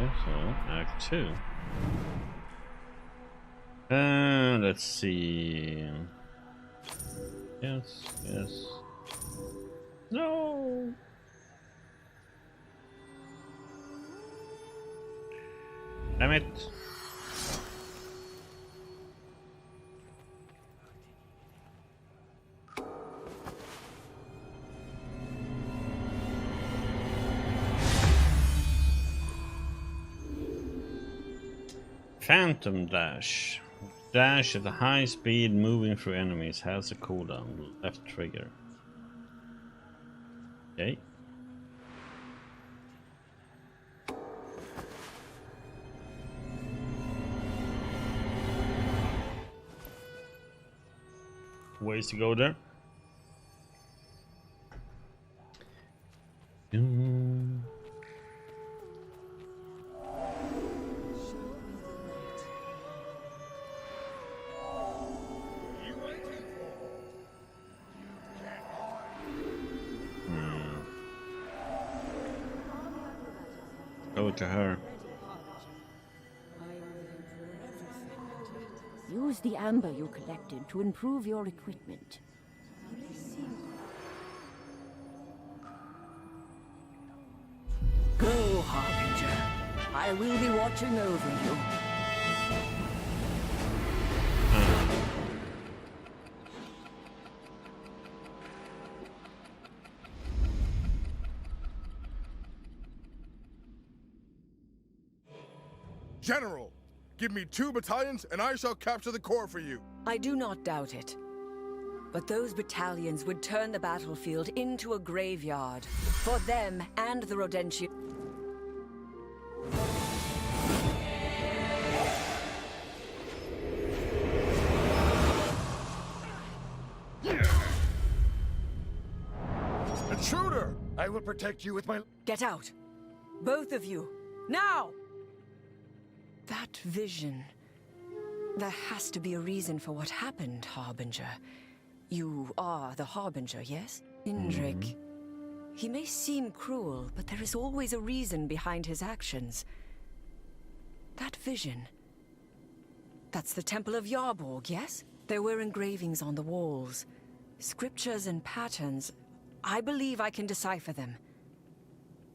Okay, so Act 2. Let's see. Yes, yes. No! Damn it! Phantom Dash. Dash at a high speed moving through enemies has a cooldown. Left trigger. Okay. Ways to go there. Go to her. Use the amber you collected to improve your equipment. Go, Harbinger. I will be watching over you. General, give me 2 battalions and I shall capture the core for you. I do not doubt it. But those battalions would turn the battlefield into a graveyard. For them and the Rodentian. Intruder! I will protect you with my... Get out! Both of you! Now! That vision... There has to be a reason for what happened, Harbinger. You are the Harbinger, yes? Indrik. He may seem cruel, but there is always a reason behind his actions. That vision... That's the Temple of Yarborg, yes? There were engravings on the walls. Scriptures and patterns. I believe I can decipher them.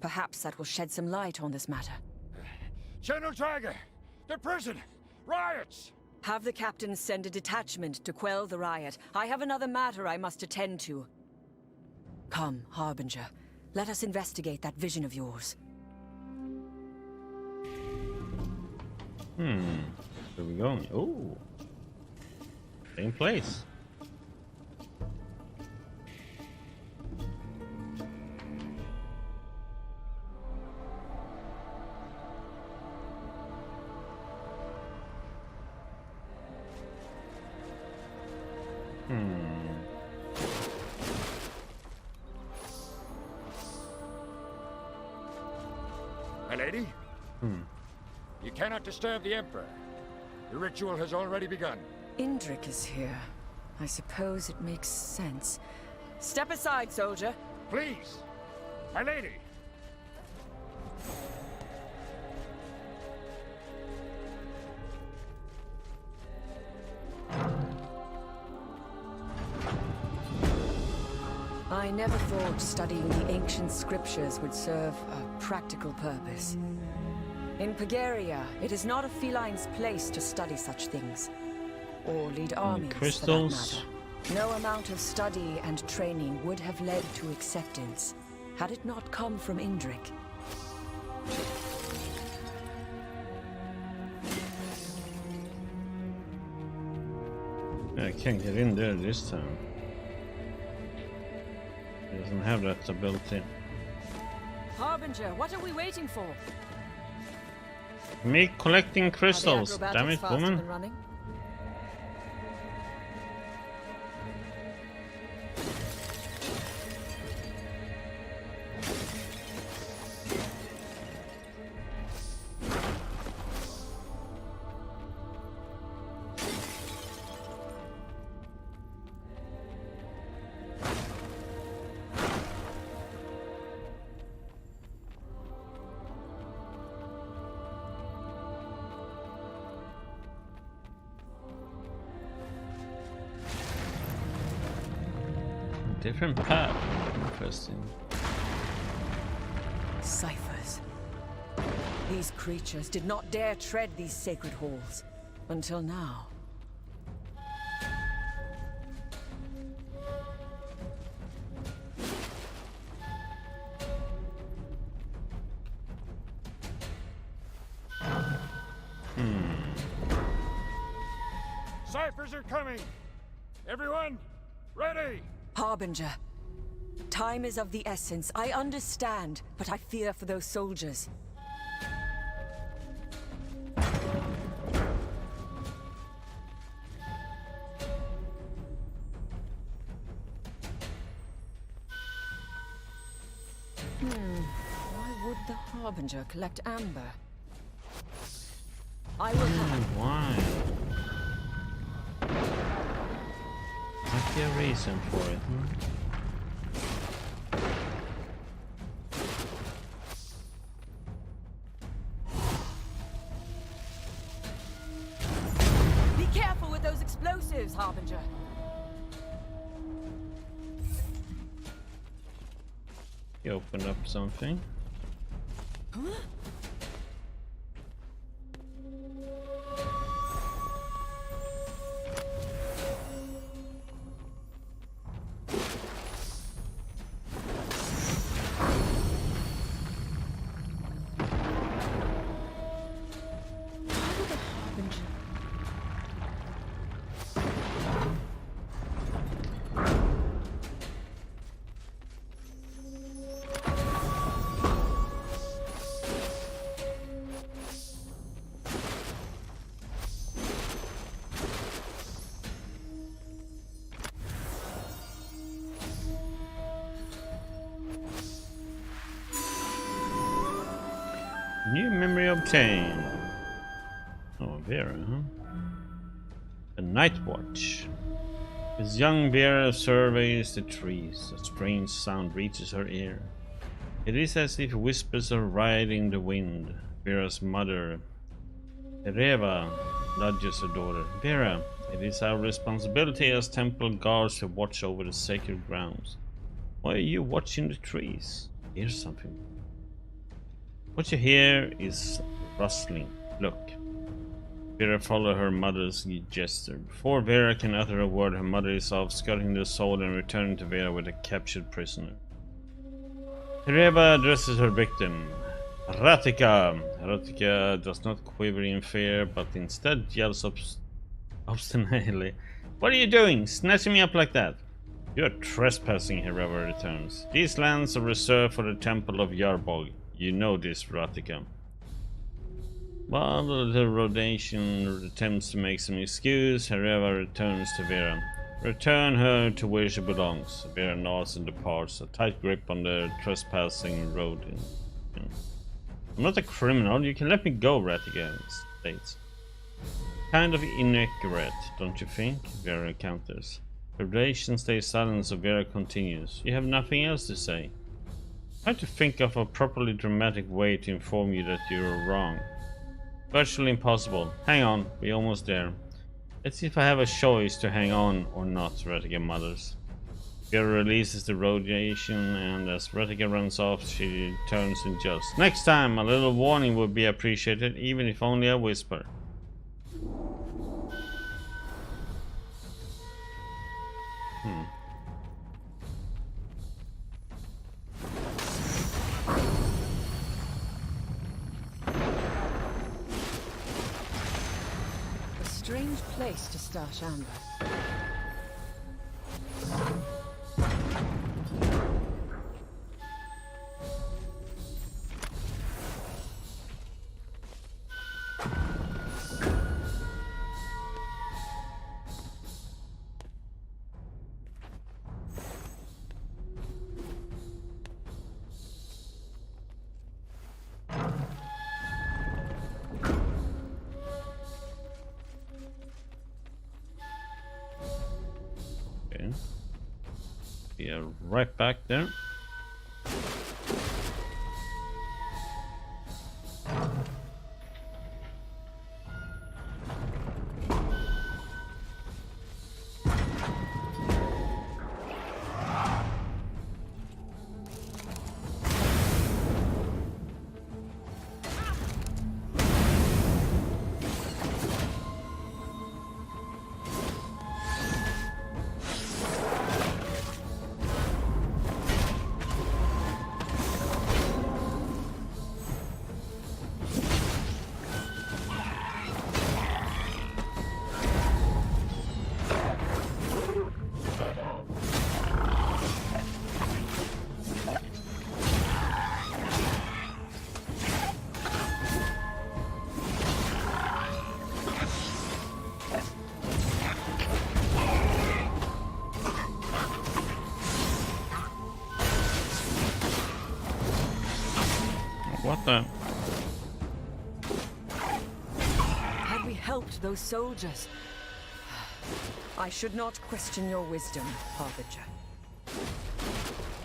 Perhaps that will shed some light on this matter. General Draga! The prison! Riots! Have the captain send a detachment to quell the riot. I have another matter I must attend to. Come, Harbinger. Let us investigate that vision of yours. Where are we going? Oh, same place. My lady? You cannot disturb the Emperor. The ritual has already begun. Indrik is here. I suppose it makes sense. Step aside, soldier. Please! My lady! I never thought studying the ancient scriptures would serve a practical purpose. In Pagaria, it is not a feline's place to study such things. Or lead armies, crystals. for that matter. No amount of study and training would have led to acceptance, had it not come from Indrik. I can't get in there this time. He doesn't have that ability. Harbinger, what are we waiting for? Me collecting crystals. Are the Damn it, acrobatics faster woman. than running? different path. Interesting. Ciphers. These creatures did not dare tread these sacred halls. Until now. Ciphers are coming! Everyone, ready! Harbinger. Time is of the essence. I understand, but I fear for those soldiers. Why would the Harbinger collect amber? I will have... Why? Might be a reason for it, Be careful with those explosives, Harbinger. You opened up something. Huh? New memory obtained. Oh, Vera, huh? A night watch. As young Vera surveys the trees, a strange sound reaches her ear. It is as if whispers are riding the wind. Vera's mother, Reva, nudges her daughter. Vera, it is our responsibility as temple guards to watch over the sacred grounds. Why are you watching the trees? Here's something. What you hear is rustling. Look. Vera follows her mother's gesture. Before Vera can utter a word, her mother is off, scuttling the sword and returning to Vera with a captured prisoner. Reva addresses her victim. Ratika! Ratika does not quiver in fear, but instead yells obstinately. What are you doing? Snatching me up like that? You are trespassing, Reva returns. These lands are reserved for the temple of Yarbog. You know this, Ratika. While the Rhodesian attempts to make some excuse, Hereva returns to Vera. Return her to where she belongs. Vera nods and departs, a tight grip on the trespassing road. I'm not a criminal, you can let me go, Ratika states. Kind of inaccurate, don't you think? Vera counters. The Rhodesian stays silent, so Vera continues. You have nothing else to say. Try to think of a properly dramatic way to inform you that you are wrong. Virtually impossible. Hang on, we're almost there. Let's see if I have a choice to hang on or not, Ratika mutters. Vera releases the Rhodesian, and as Ratika runs off, she turns and just. Next time, a little warning would be appreciated, even if only a whisper. Strange place to stash amber. Yeah, right back there. What the? Had we helped those soldiers, I should not question your wisdom, Harbinger.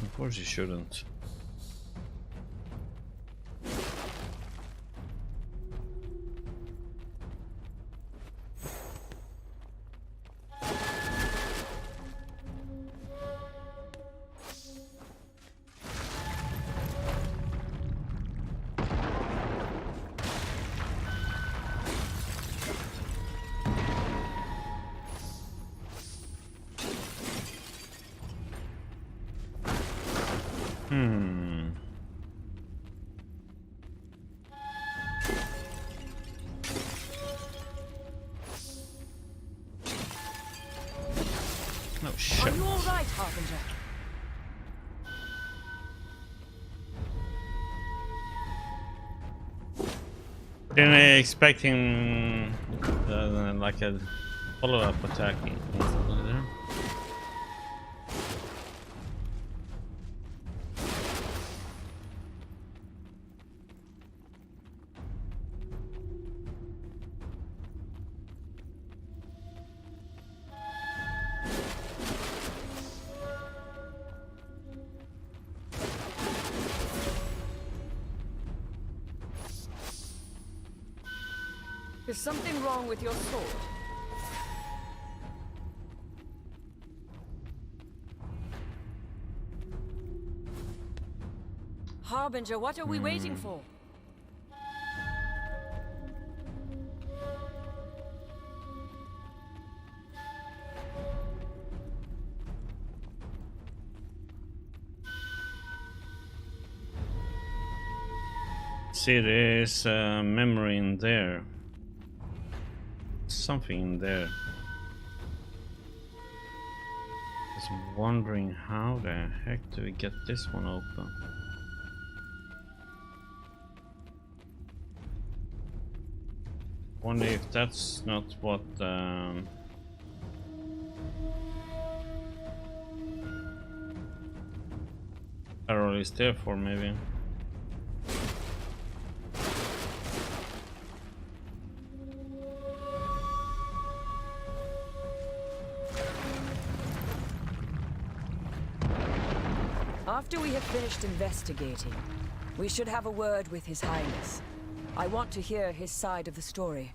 Of course you shouldn't. No shit. Are you all right, Harbinger? Didn't expect him like a follow-up attack instantly there. Is something wrong with your sword? Harbinger, what are we waiting for? See, there is a memory in there. Something in there. Just wondering how the heck do we get this one open? Wonder if that's not what arrow is there for, maybe. After we have finished investigating, we should have a word with His Highness. I want to hear his side of the story.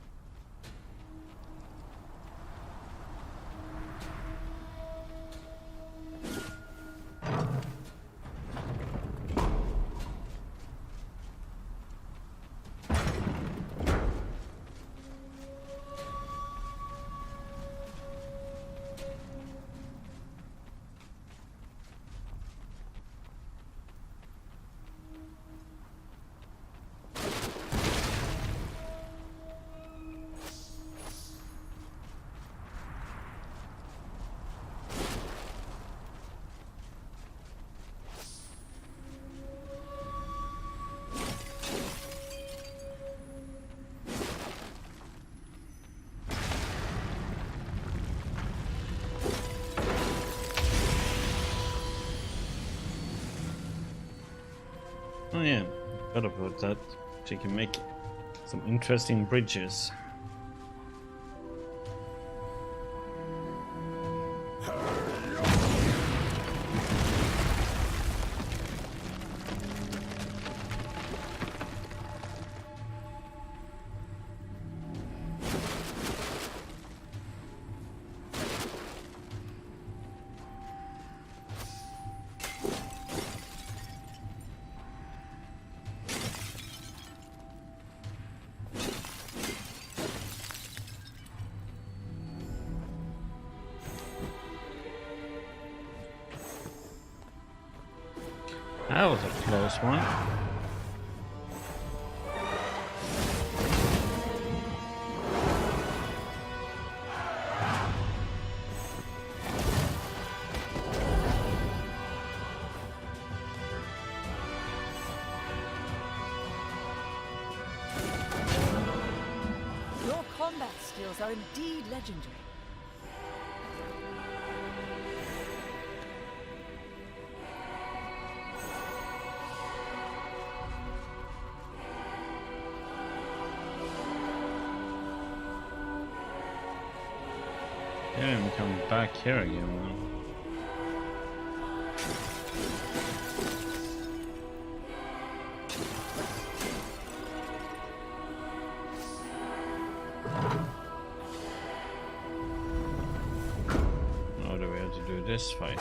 Oh yeah, forgot about that. So you can make some interesting bridges. That was a close one. Your combat skills are indeed legendary. didn't come back here again. Or do we have to do this fight?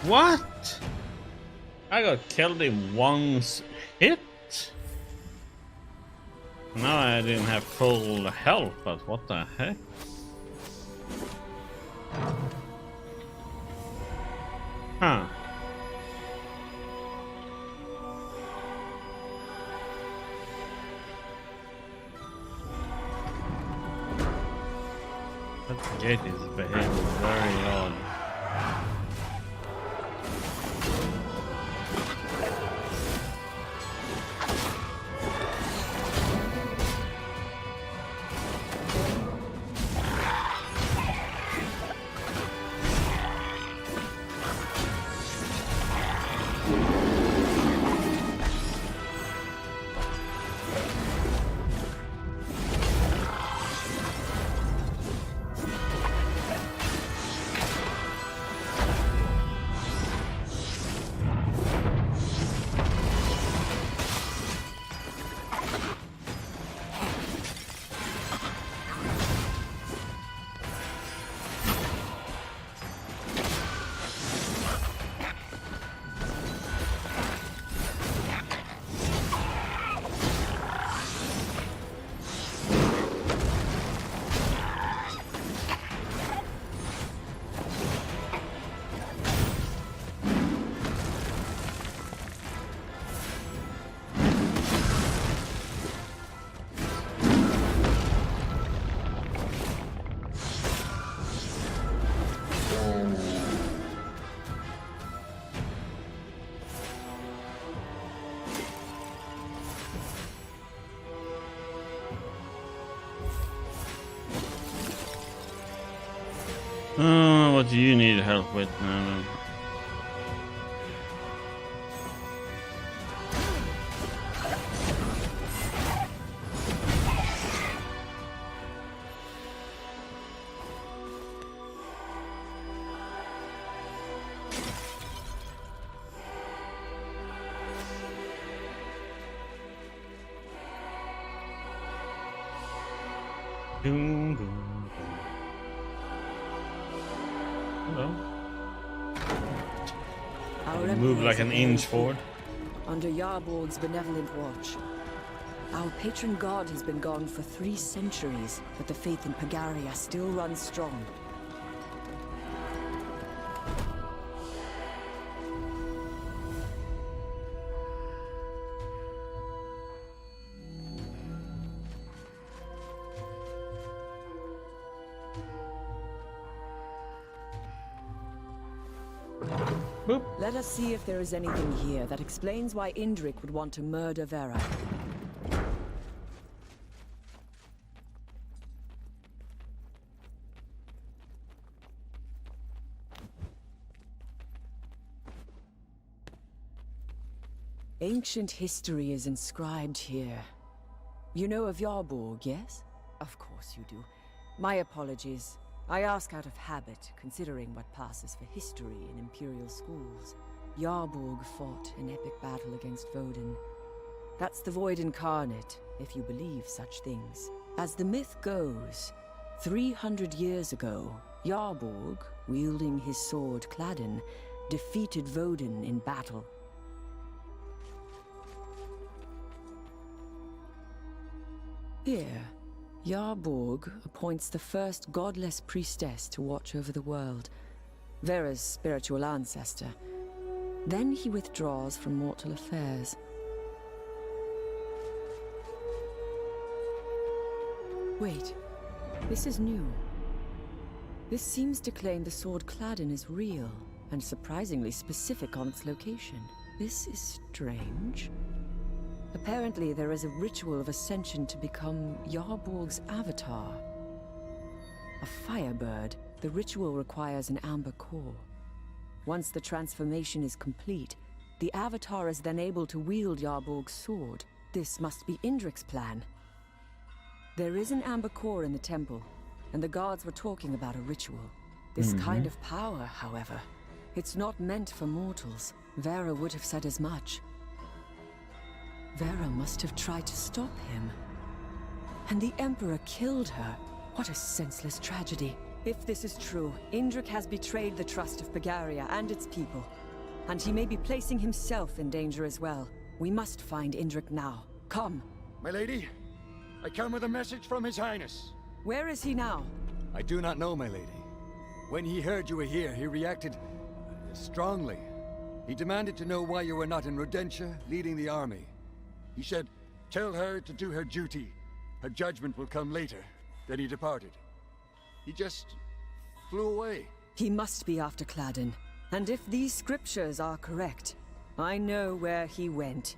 What? I got killed in one hit? Now I didn't have full health, but what the heck? Huh. That gate is behaving very odd. What do you need help with? No. Boom, boom, boom. Hello. Move like an inch forward. Under Yarborg's benevolent watch. Our patron god has been gone for 3 centuries, but the faith in Pagaria still runs strong. Boop. Let us see if there is anything here that explains why Indrik would want to murder Vera. Ancient history is inscribed here. You know of Yarborg, yes? Of course you do. My apologies. I ask out of habit, considering what passes for history in Imperial schools. Yarborg fought an epic battle against Vodin. That's the Void incarnate, if you believe such things. As the myth goes, 300 years ago, Yarborg, wielding his sword Cladden, defeated Vodin in battle. Here, Yarborg appoints the first godless priestess to watch over the world, Vera's spiritual ancestor. Then he withdraws from mortal affairs. Wait, this is new. This seems to claim the sword Cladin is real, and surprisingly specific on its location. This is strange. Apparently there is a ritual of ascension to become Yarborg's avatar. A firebird, the ritual requires an amber core. Once the transformation is complete, the avatar is then able to wield Yarborg's sword. This must be Indrik's plan. There is an amber core in the temple, and the guards were talking about a ritual. This kind of power, however, it's not meant for mortals. Vera would have said as much. Vera must have tried to stop him. And the Emperor killed her. What a senseless tragedy. If this is true, Indrik has betrayed the trust of Pagaria and its people. And he may be placing himself in danger as well. We must find Indrik now. Come. My lady, I come with a message from His Highness. Where is he now? I do not know, my lady. When he heard you were here, he reacted strongly. He demanded to know why you were not in Rodentia, leading the army. He said, tell her to do her duty. Her judgment will come later. Then he departed. He just flew away. He must be after Cladin. And if these scriptures are correct, I know where he went.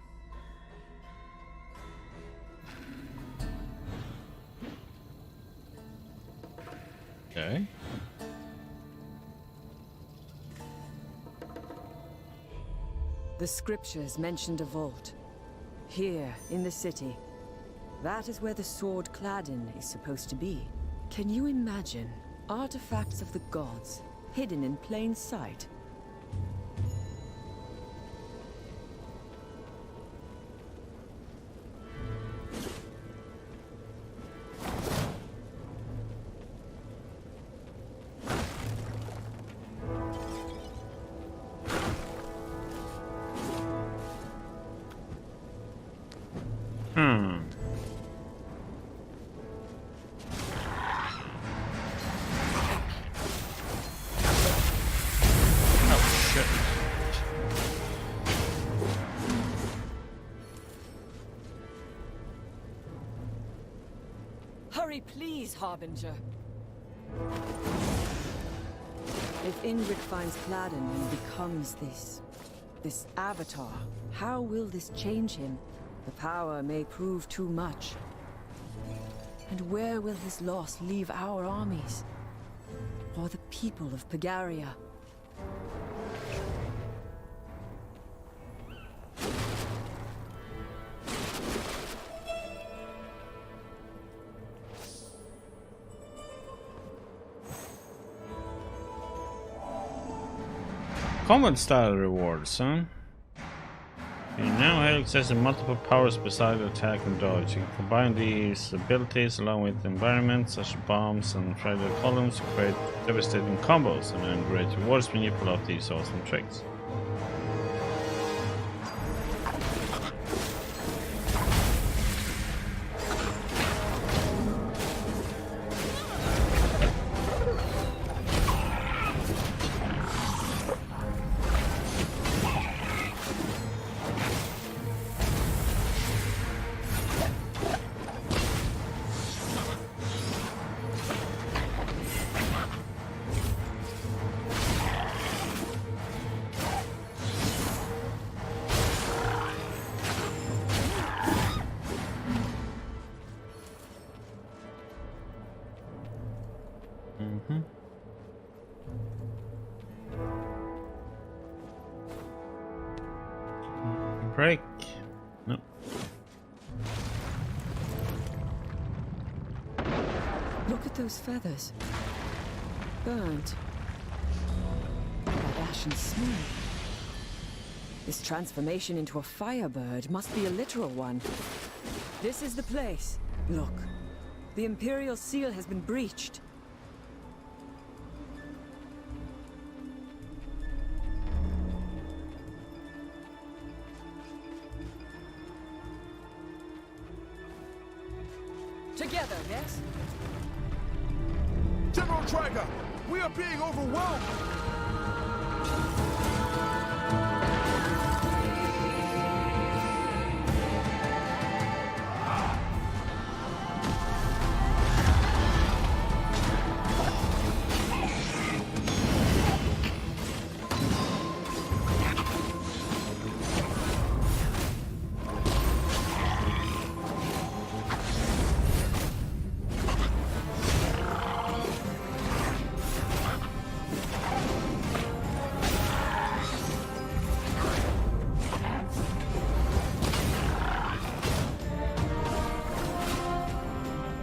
Okay. The scriptures mentioned a vault. Here, in the city. That is where the sword Cladin is supposed to be. Can you imagine artifacts of the gods hidden in plain sight? Hurry, please, Harbinger. If Indrik finds Cladin and becomes this avatar, how will this change him? The power may prove too much. And where will his loss leave our armies? Or the people of Pagaria? Combat style rewards, huh? You now have access to multiple powers besides attack and dodge. You can combine these abilities along with environments such as bombs and fragile columns to create devastating combos and earn great rewards when you pull off these awesome tricks. Break. No. Look at those feathers. Burnt. That ashen smoke. This transformation into a firebird must be a literal one. This is the place. Look. The Imperial seal has been breached. Together, yes? General Traeger, we are being overwhelmed!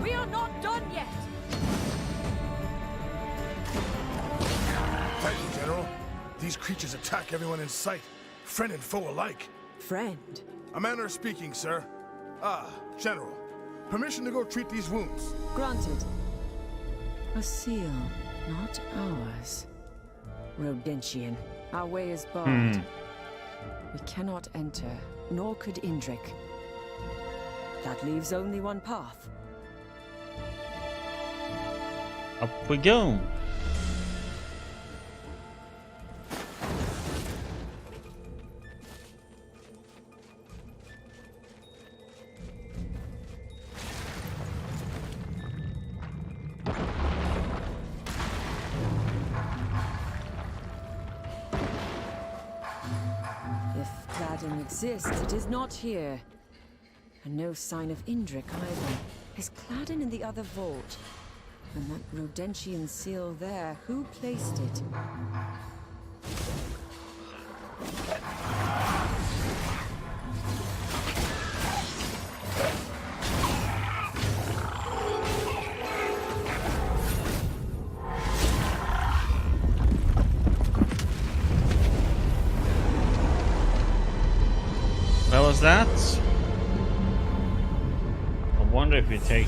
We are not done yet! Thank you, General. These creatures attack everyone in sight, friend and foe alike. Friend? A manner of speaking, sir. Ah, General. Permission to go treat these wounds. Granted. A seal, not ours. Rodentian, our way is barred. We cannot enter, nor could Indrik. That leaves only one path. Up we go. Exists, it is not here. And no sign of Indrik either. Is Cladden in the other vault? And that Rodentian seal there, who placed it? What was that? I wonder if we take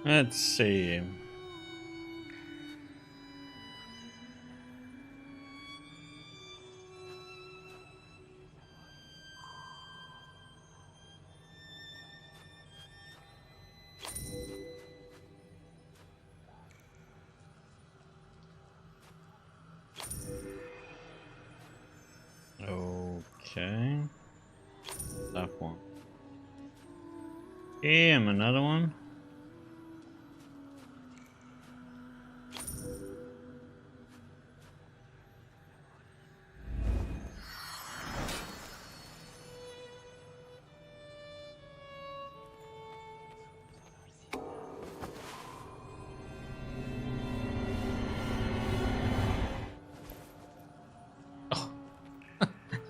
let's see. Okay. That one. Damn, another one.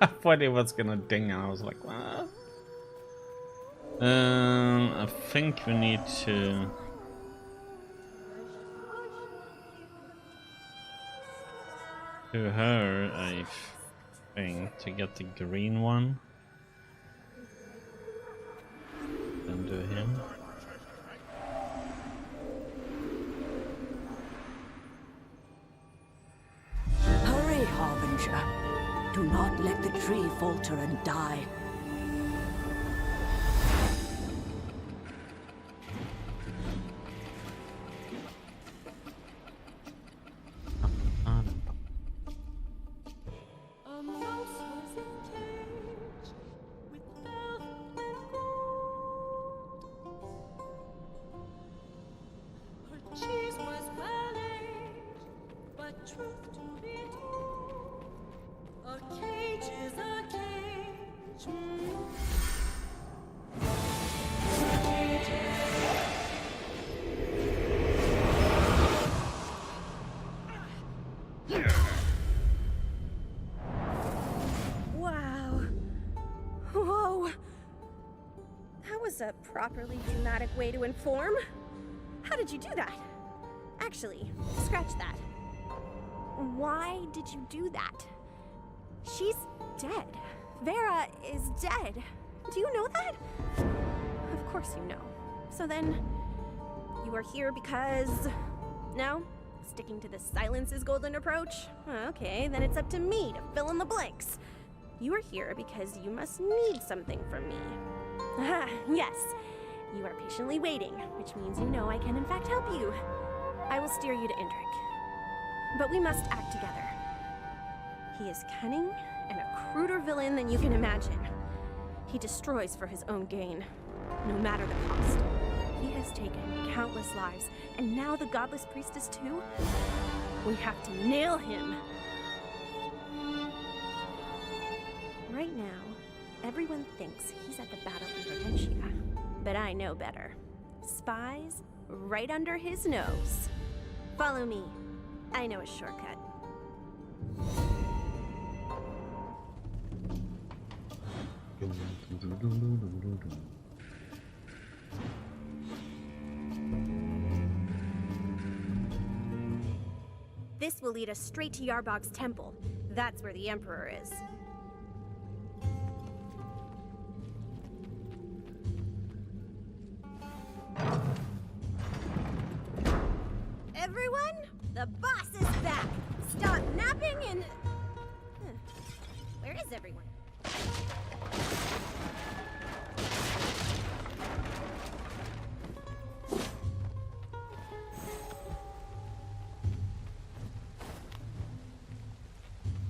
I thought it was gonna ding and I was like, what? I think we need to her, I think, to get the green one. Then do him. Hurry, Harbinger. Do not let the tree falter and die. Wow. Whoa. That was a properly dramatic way to inform. How did you do that? Actually, scratch that. Why did you do that? She's dead. Vera is dead. Do you know that? Of course you know. So then, you are here because... No? Sticking to the silence is golden approach? Okay, then it's up to me to fill in the blanks. You are here because you must need something from me. Ah, yes. You are patiently waiting, which means you know I can in fact help you. I will steer you to Indrik. but we must act together. He is cunning and a cruder villain than you can imagine. He destroys for his own gain, no matter the cost. He has taken countless lives, and now the godless priestess too? We have to nail him. Right now, everyone thinks he's at the Battle of Rodentia, but I know better. Spies right under his nose. Follow me. I know a shortcut. This will lead us straight to Yarbog's temple. That's where the Emperor is. Everyone, the boss is back. Stop napping and... Where is everyone?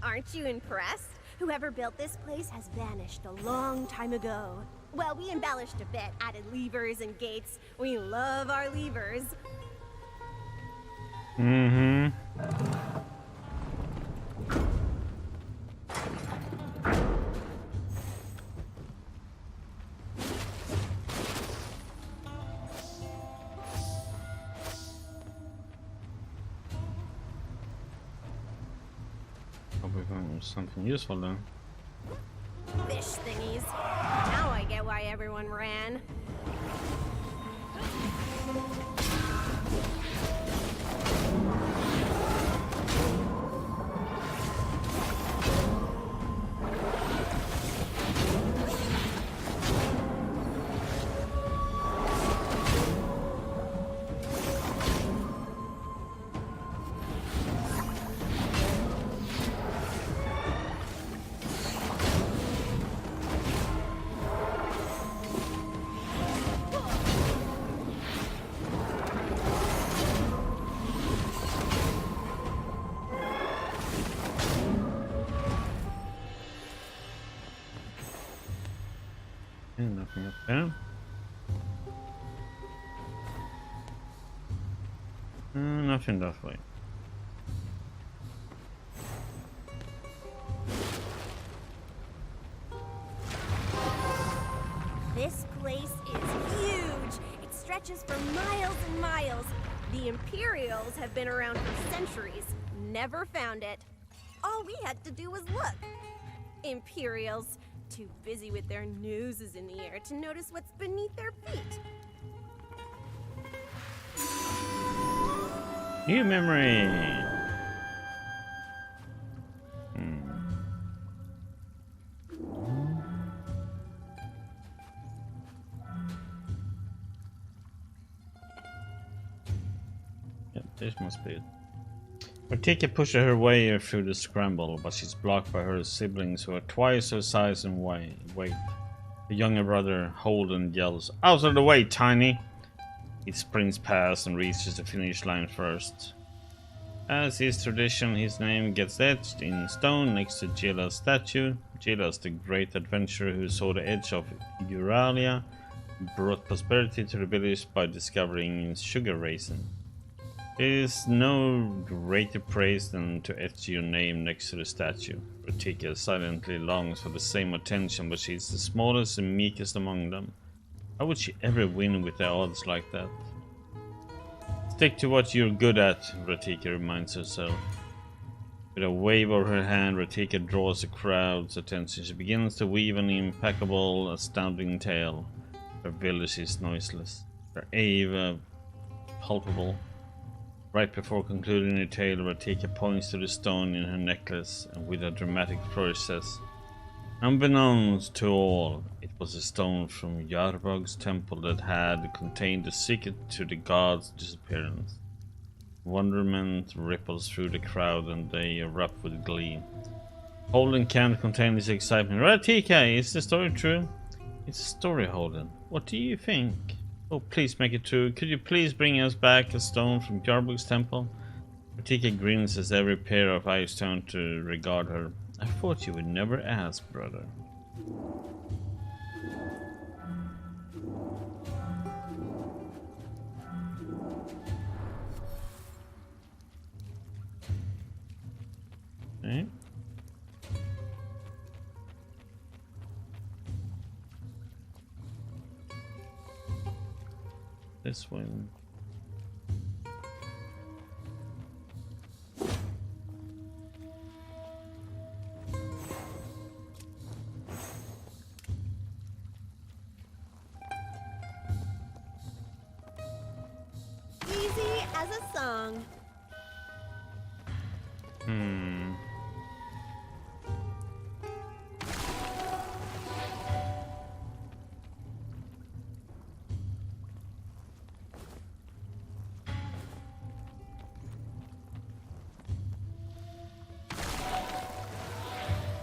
Aren't you impressed? Whoever built this place has vanished a long time ago. Well, we embellished a bit, added levers and gates. We love our levers. Mm-hmm. Probably found something useful then. Fish thingies. Now I get why everyone ran. Nothing up there. Nothing that way. This place is huge. It stretches for miles and miles. The Imperials have been around for centuries. Never found it. All we had to do was look. Imperials. Too busy with their noses in the air to notice what's beneath their feet. New memory. Yep, this must be it. Ratika pushes her way through the scramble, but she's blocked by her siblings who are twice her size and weight. The younger brother, Holden, yells, "Out of the way, Tiny!" He sprints past and reaches the finish line first. As is tradition, his name gets etched in stone next to Jila's statue. Jila's the great adventurer who saw the edge of Euralia, brought prosperity to the village by discovering sugar raisin. There is no greater praise than to etch your name next to the statue. Ratika silently longs for the same attention, but she is the smallest and meekest among them. How would she ever win with the odds like that? Stick to what you're good at, Ratika reminds herself. With a wave of her hand, Ratika draws the crowd's attention. She begins to weave an impeccable, astounding tale. Her village is noiseless, her awe palpable. Right before concluding the tale, Ratika points to the stone in her necklace and with a dramatic flourish says, "Unbeknownst to all, it was a stone from Yarbog's temple that had contained the secret to the god's disappearance." Wonderment ripples through the crowd and they erupt with glee. Holden can't contain his excitement. "Ratika, is the story true?" "It's a story, Holden. What do you think?" "Oh, please make it true. Could you please bring us back a stone from Yarbog's temple?" Tika grins as every pair of eyes turn to regard her. I thought you would never ask, brother. Okay. This one. Easy as a song.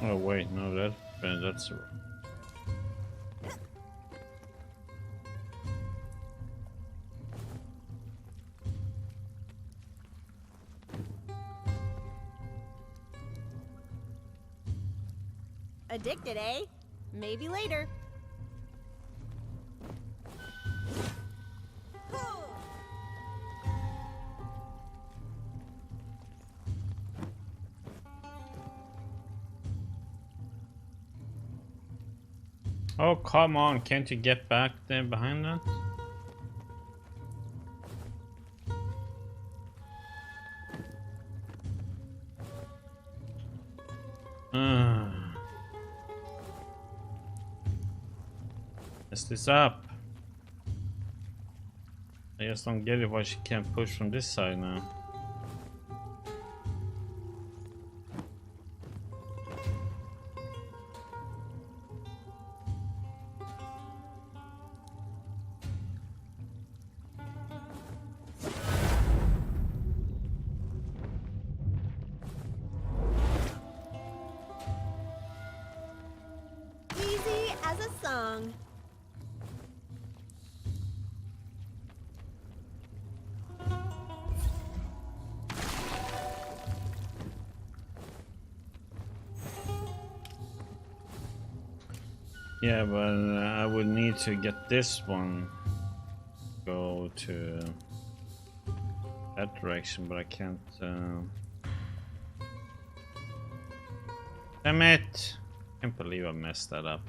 Oh wait, no, that's Addicted, eh? Maybe later. Oh, come on, can't you get back there behind that? Mess this up. I just don't get it why she can't push from this side now. Easy as a song. Yeah, but I would need to get this one go to that direction, but I can't. Damn it! Can't believe I messed that up.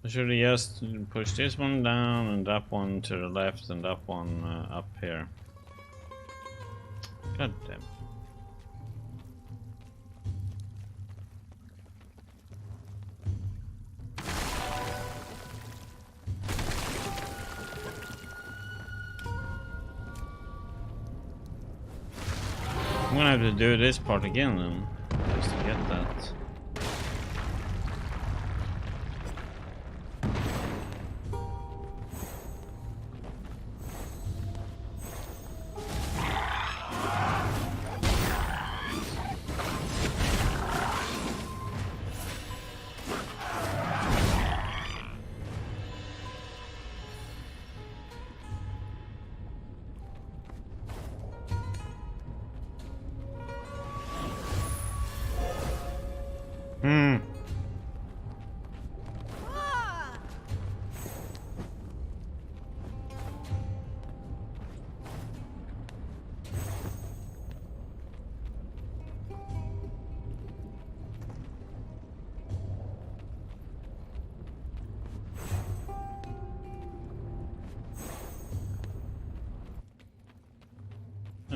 I should have just pushed this one down and that one to the left and that one up here. God damn. I'm gonna have to do this part again then, just to get that.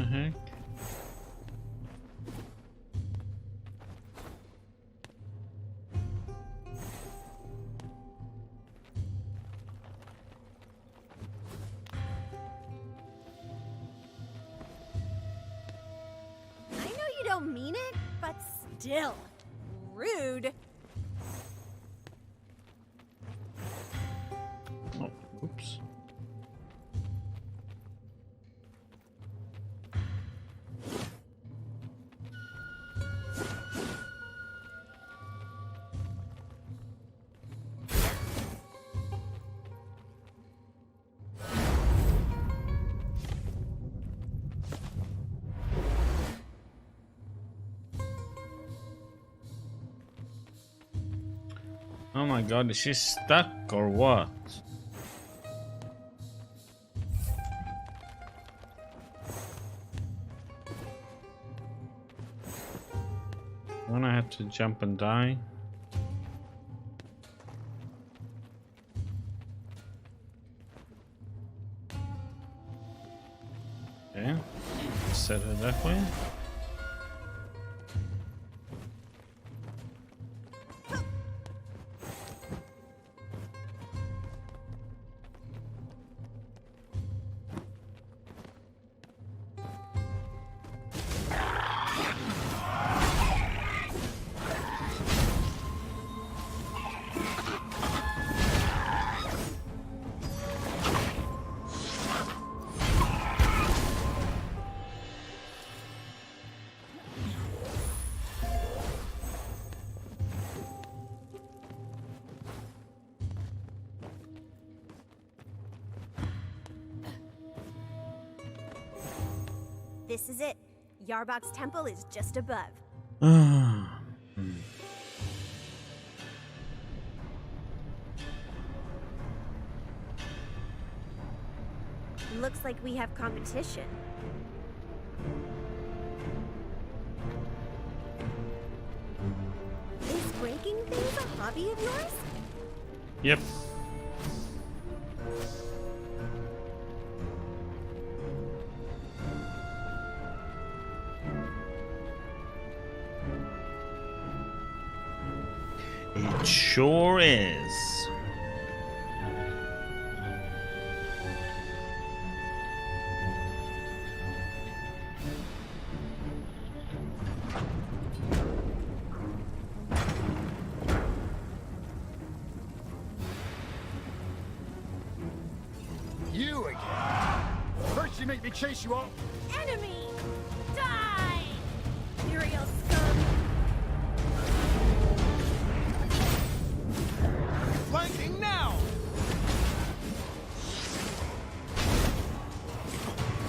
Heck? I know you don't mean it, but still. Rude. Oh, oops. Oh my god, is she stuck or what? When I have to jump and die. Okay, set her that way. This is it. Yarbok's temple is just above. Looks like we have competition. Is breaking things a hobby of yours? Yep. It sure is. You again? First you make me chase you off. Enemy! Die! Imperial scum! Flanking now!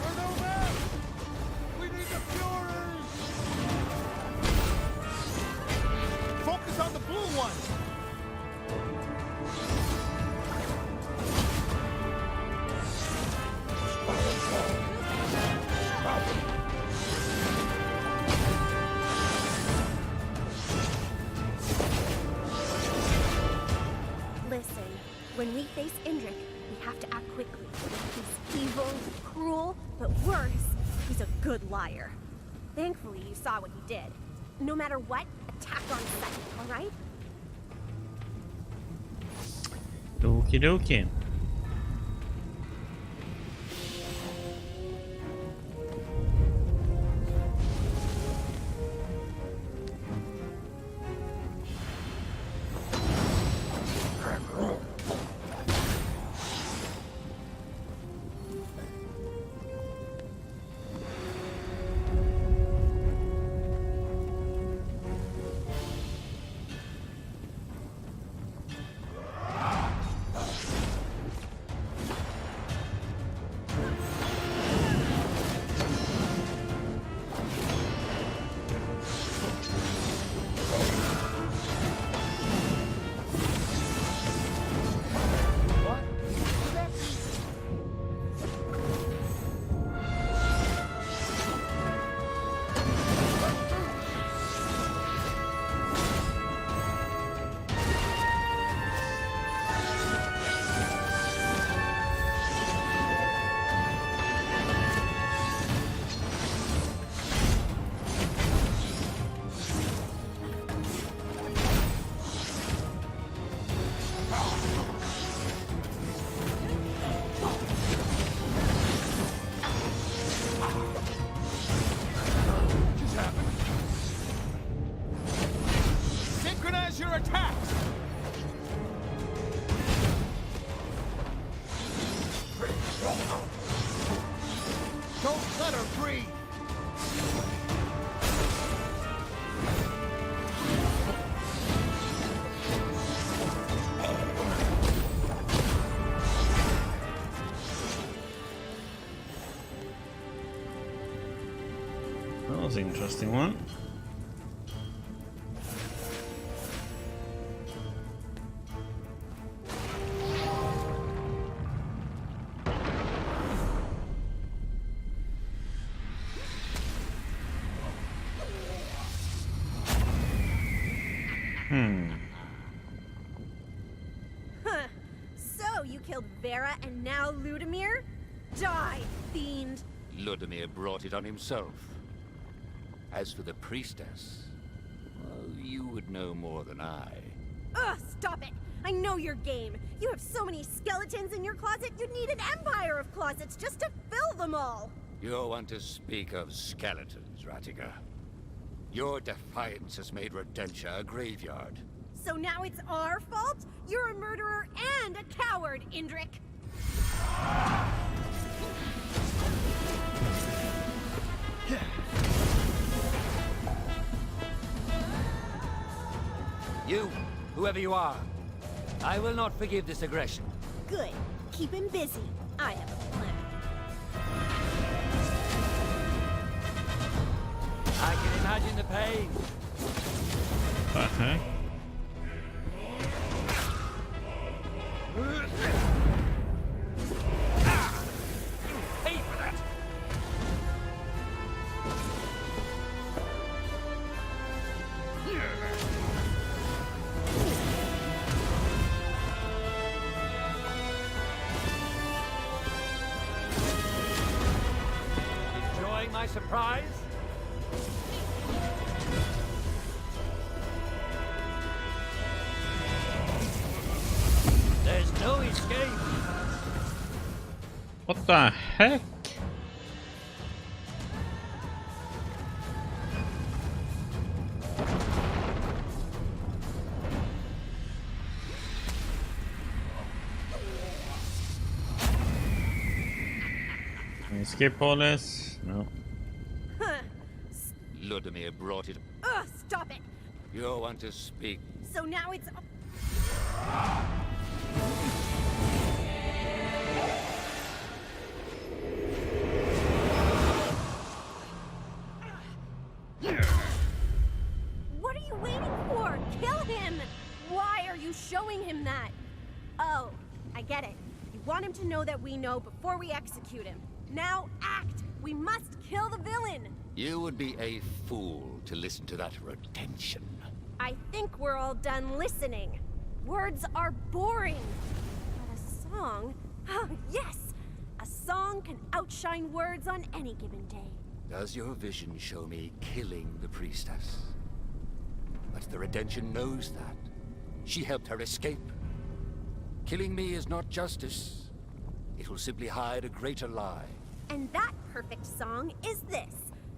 We're no man! We need the Furies! Focus on the blue one! Listen, when we face Indrik, we have to act quickly. He's evil, cruel, but worse, he's a good liar. Thankfully, you saw what he did. No matter what, attack on sight, alright? Okie dokie. Synchronize your attacks! Don't let her breathe! That was an interesting one. Vera and now Ludimir? Die, fiend! Ludimir brought it on himself. As for the priestess, well, you would know more than I. Ugh, stop it! I know your game. You have so many skeletons in your closet, you'd need an empire of closets just to fill them all! You want to speak of skeletons, Ratika. Your defiance has made Rodentia a graveyard. So now it's our fault? You're a murderer and a coward, Indrik! You, whoever you are, I will not forgive this aggression. Good. Keep him busy. I have a plan. I can imagine the pain. What the heck? Pay for that. Enjoying my surprise? There's no escape. What the heck? Can we skip all this? No. Huh. Ludimir brought it. Ugh, stop it! You want to speak? So now it's... What are you waiting for? Kill him! Why are you showing him that? Oh, I get it. You want him to know that we know before we execute him. Now act! We must kill the villain! You would be a fool to listen to that retention. I think we're all done listening. Words are boring. But a song... Oh, yes! A song can outshine words on any given day. Does your vision show me killing the priestess? But the Redemption knows that. She helped her escape. Killing me is not justice. It will simply hide a greater lie. And that perfect song is this.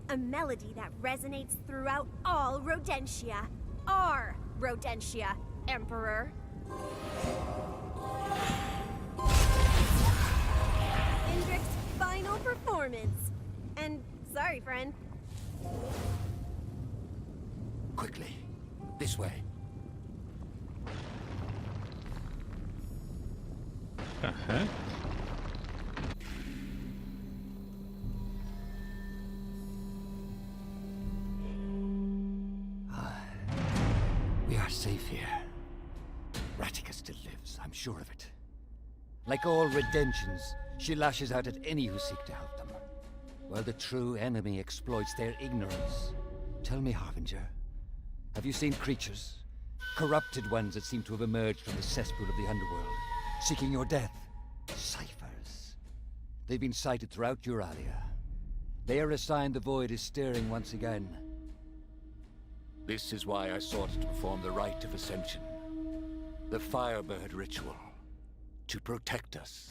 A melody that resonates throughout all Rodentia. Our Rodentia, Emperor. Indrik's final performance. And sorry, friend. Quickly. This way. The heck? We are safe here. Ratika still lives, I'm sure of it. Like all Redemptions, she lashes out at any who seek to help them, while the true enemy exploits their ignorance. Tell me, Harbinger, have you seen creatures? Corrupted ones that seem to have emerged from the cesspool of the underworld, seeking your death? Ciphers. They've been sighted throughout Euralia. They are a sign the void is stirring once again. This is why I sought to perform the rite of ascension. The Firebird ritual. To protect us.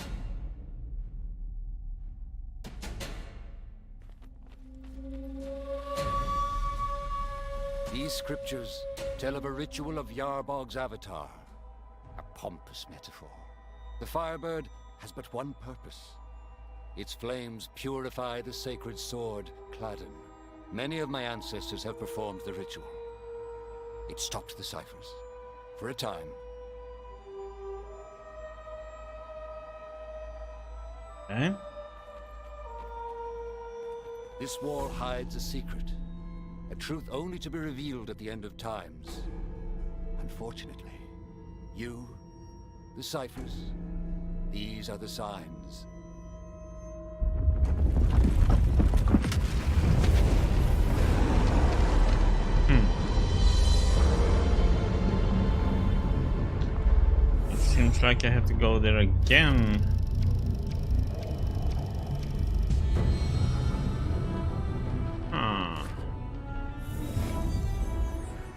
These scriptures tell of a ritual of Yarbog's avatar. A pompous metaphor. The Firebird has but one purpose. Its flames purify the sacred sword, Cladden. Many of my ancestors have performed the ritual. It stopped the ciphers. For a time. Okay. This wall hides a secret. A truth only to be revealed at the end of times. Unfortunately, you, the ciphers, these are the signs. Seems like I have to go there again.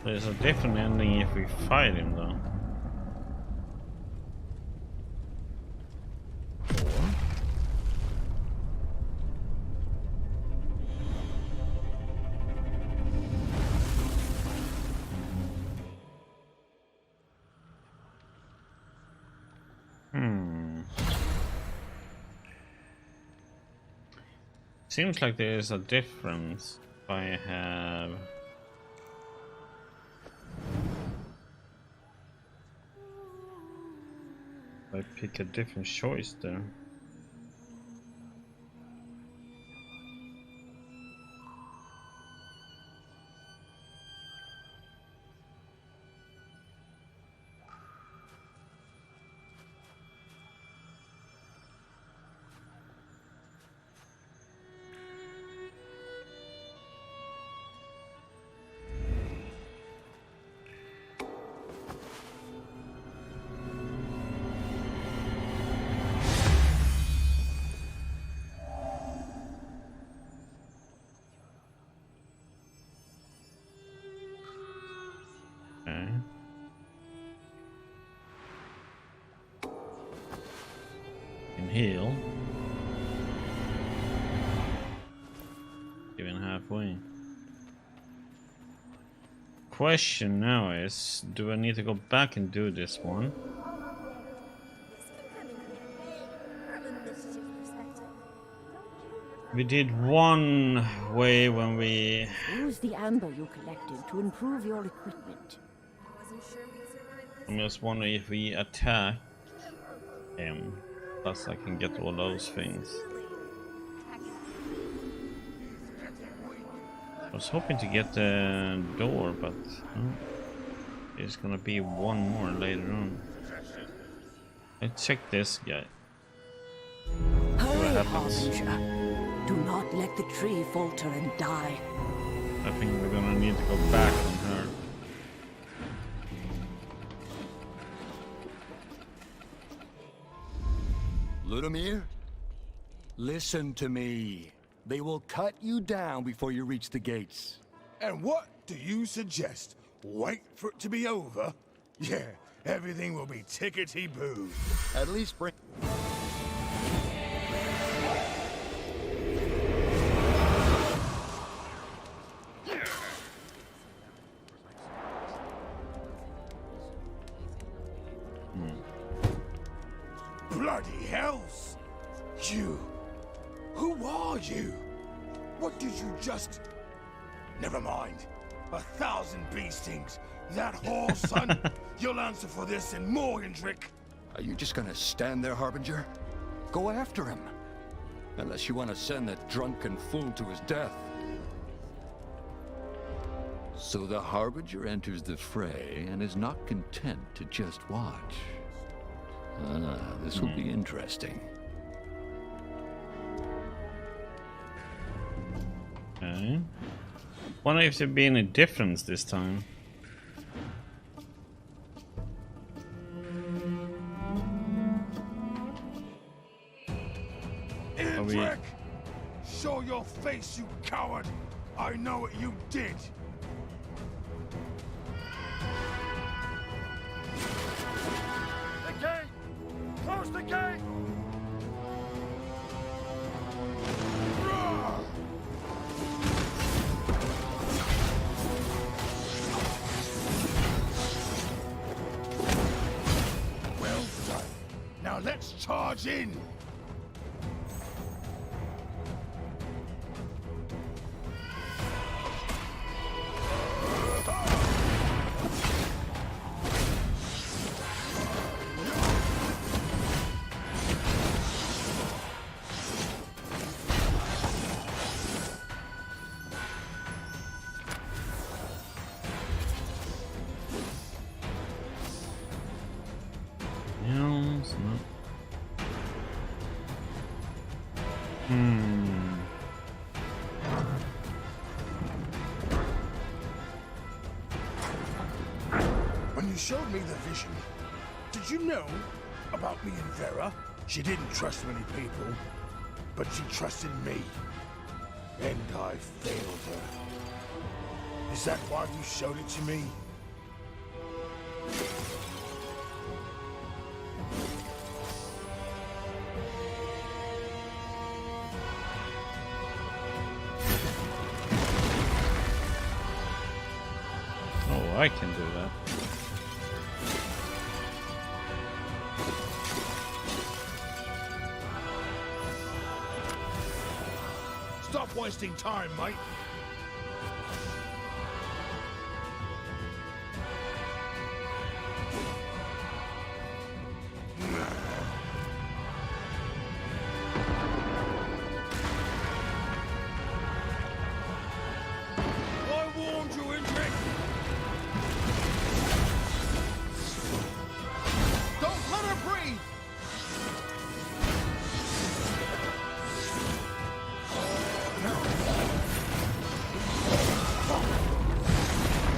There's a different ending if we fight him, though. Seems like there is a difference if I have... I pick a different choice there. Heal. Even halfway. Question now is, do I need to go back and do this one? We did one way when we... Use the amber you collected to improve your equipment. I'm just wondering if we attack him. Plus I can get all those things. I was hoping to get the door, but there's gonna be one more later on. Let's check this guy. Hurry, Harbinger. Do not let the tree falter and die. I think we're gonna need to go back on her. Ludimir, listen to me. They will cut you down before you reach the gates. And what do you suggest? Wait for it to be over? Yeah, everything will be tickety-boo. At least bring... Bloody hells! You! Who are you? What did you just... Never mind. 1,000 bee stings. That whore, son. You'll answer for this and more, Indrik. Are you just gonna stand there, Harbinger? Go after him. Unless you want to send that drunken fool to his death. So the Harbinger enters the fray and is not content to just watch. This will be interesting. Okay. Wonder if there'd be any difference this time. Indrik! Show your face, you coward! I know what you did! The gate! Close the gate! Well done. Now let's charge in! When you showed me the vision, did you know about me and Vera. She didn't trust many people, but she trusted me. And I failed her. Is that why you showed it to me? Oh, I can do that. Stop wasting time, mate. I warned you, Indrik. Don't let her breathe.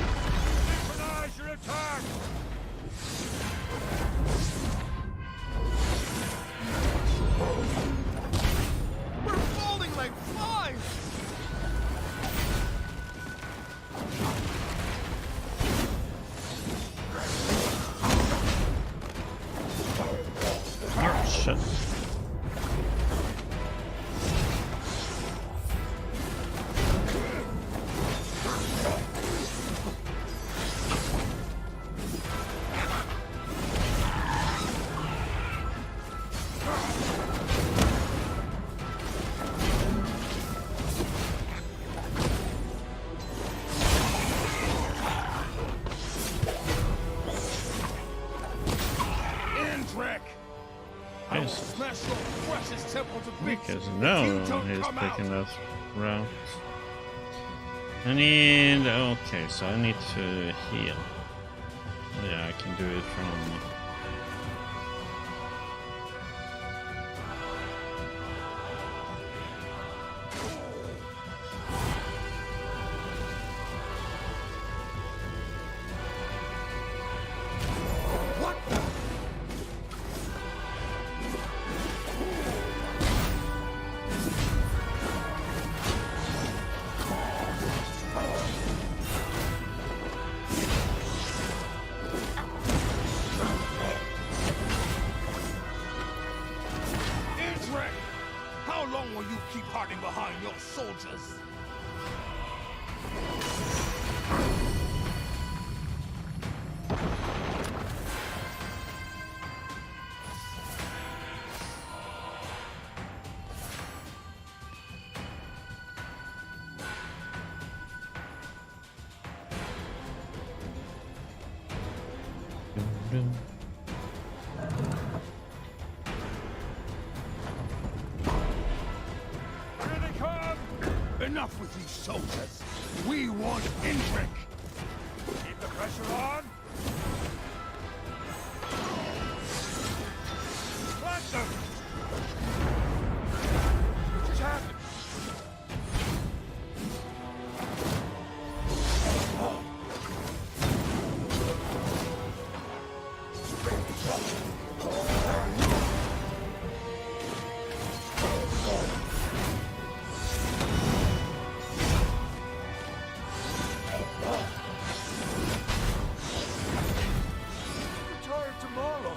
Synchronize your attack. We're falling like flies. Oh, shit. Indrik! I will Yes. smash your precious temple to bits Because if no, you don't he's come out. picking us route. I need. Okay, so I need to heal. Yeah, I can do it from. What the? Indrik! How long will you keep hiding behind your soldiers? Here they come! Enough with these soldiers! We want Indrik! Keep the pressure on! Plant them! What just happened? Retire tomorrow.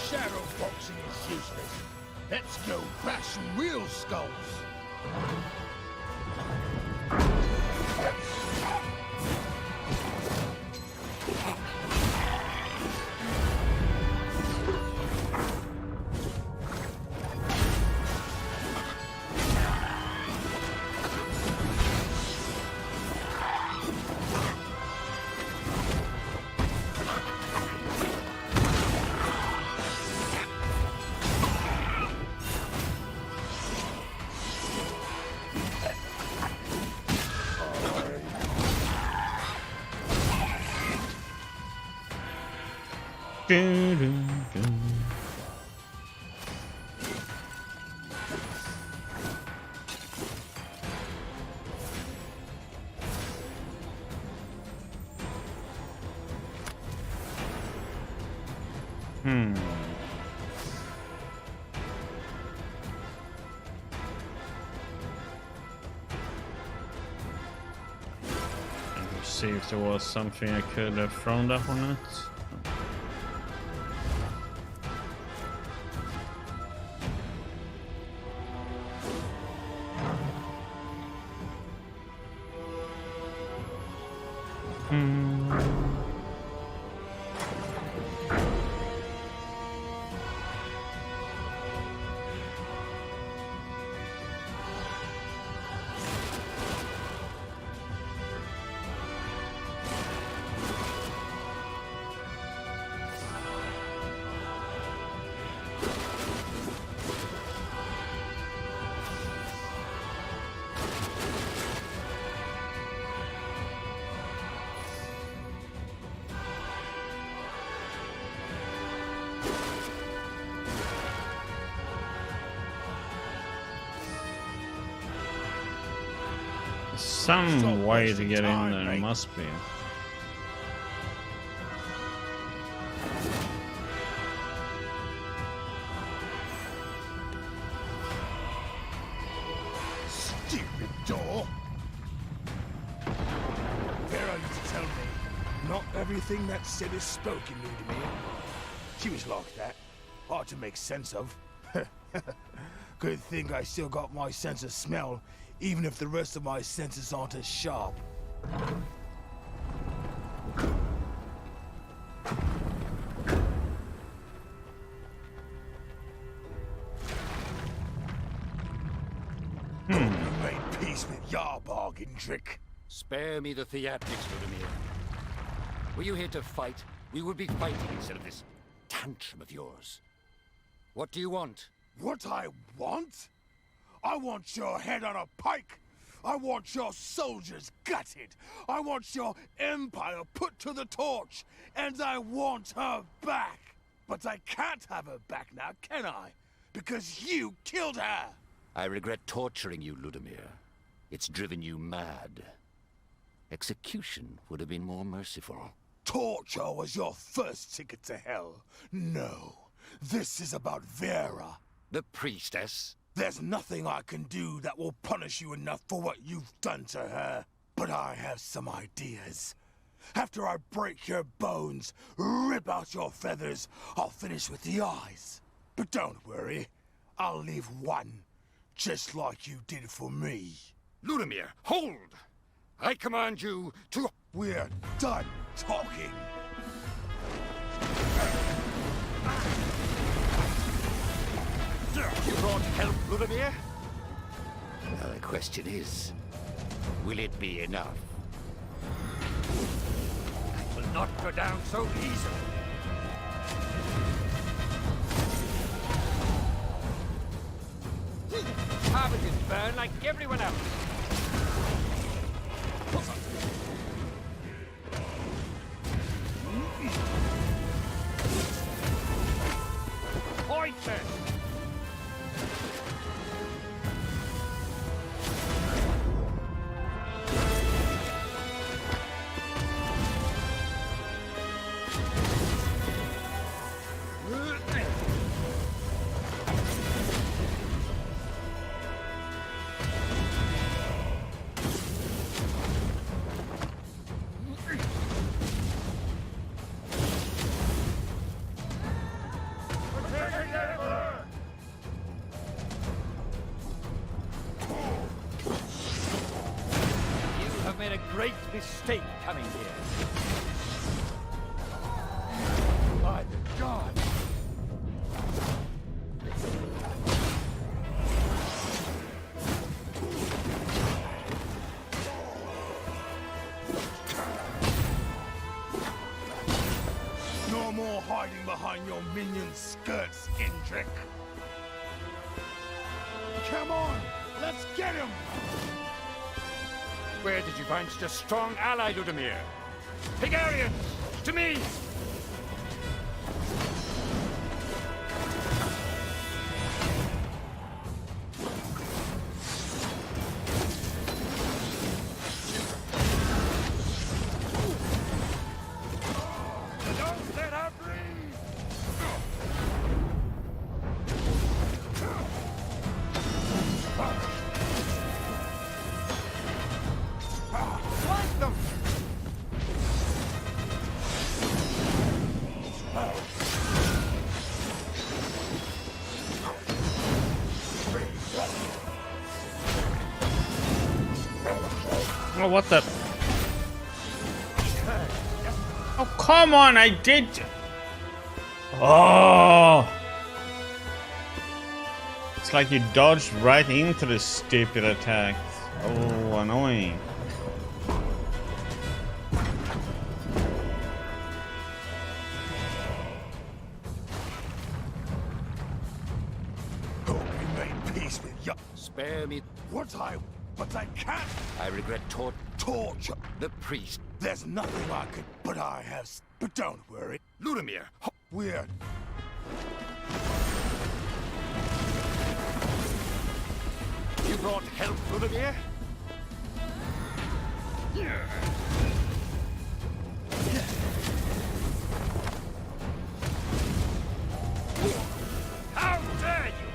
Shadow boxing is useless. Let's go bash some real skulls. Hmm. Let's see if there was something I could have thrown up on it. Some way to get in there must be. Stupid door. Vera used to tell me, not everything that's said is spoken, Ludmir. She was like that. Hard to make sense of. Good thing I still got my sense of smell, even if the rest of my senses aren't as sharp. You made peace with your bargain trick. Spare me the theatrics, Ludmir. Were you here to fight? We would be fighting instead of this tantrum of yours. What do you want? What I want? I want your head on a pike. I want your soldiers gutted. I want your empire put to the torch. And I want her back. But I can't have her back now, can I? Because you killed her. I regret torturing you, Ludmir. It's driven you mad. Execution would have been more merciful. Torture was your first ticket to hell. No, this is about Vera. The priestess? There's nothing I can do that will punish you enough for what you've done to her. But I have some ideas. After I break your bones, rip out your feathers, I'll finish with the eyes. But don't worry, I'll leave one, just like you did for me. Ludmir, hold! I command you to... We're done talking. You brought help, Ludmir? Now the question is, will it be enough? I will not go down so easily. Harbingers burn like everyone else. Poison! Made a great mistake coming here. By the gods! No more hiding behind your minion skirts, Indrik. Come on, let's get him! Where did you find such a strong ally, Ludmir? Hegarians, to me! Don't let her breathe! Oh, what the? Oh, come on, I did. Oh. It's like you dodged right into the stupid attack. Oh, annoying. Hope you made peace with you. Spare me. But I can't I regret torture. the priest. There's nothing I could, but I have. But don't worry. Ludimir. We're You brought help, Ludimir? How dare you!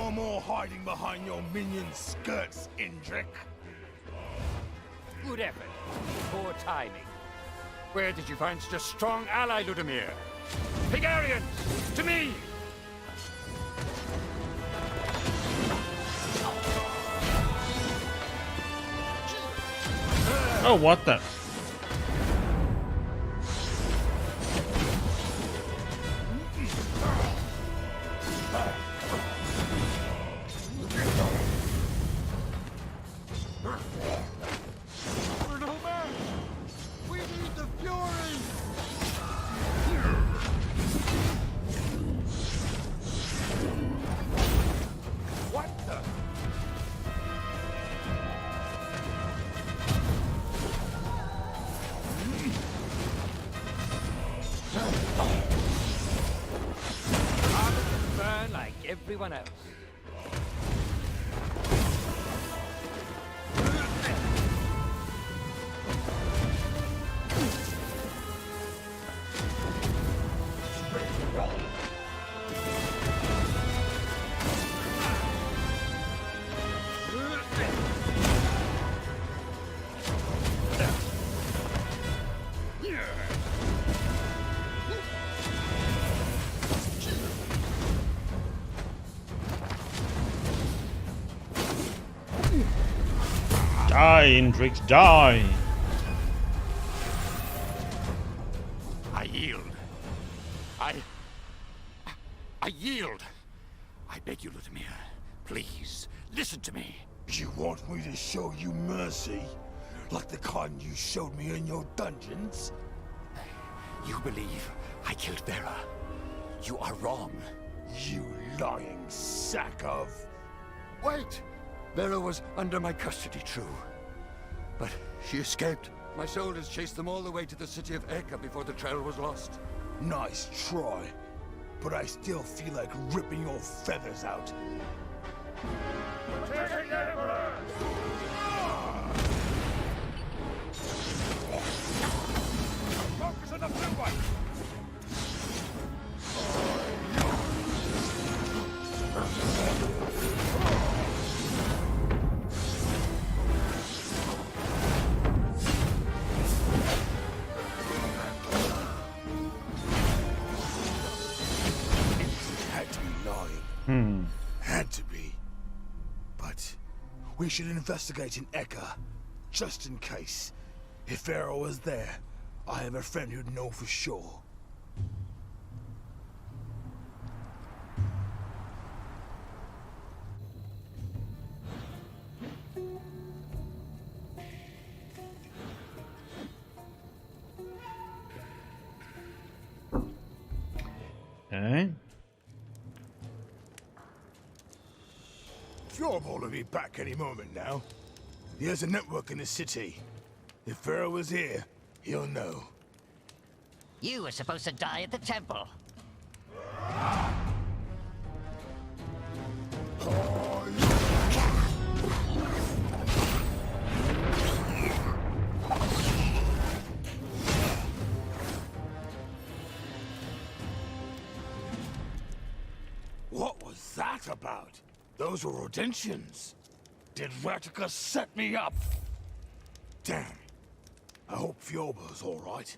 no more hiding behind your minion skirts, Indrik. Good effort. Poor timing. Where did you find such a strong ally, Ludimir? Hegarians, to me! Oh, what the? We need the Fury! What the? Burn like everyone else. Die, Indrik, die! I yield. I yield. I beg you, Ludimir. Please, listen to me. You want me to show you mercy? Like the kind you showed me in your dungeons? You believe I killed Vera. You are wrong. You lying sack of... Wait! Vera was under my custody, true. But she escaped. My soldiers chased them all the way to the city of Eka before the trail was lost. Nice try. But I still feel like ripping your feathers out. Focus on the blue one. Had to be lying. Had to be. But we should investigate in Eka, just in case. If Vera was there, I have a friend who'd know for sure. Fjordball will be back any moment now. He has a network in the city. If Pharaoh was here, he'll know. You were supposed to die at the temple. What was that about? Those were Rodentions. Did Ratica set me up? Damn. I hope Fjordball's all right.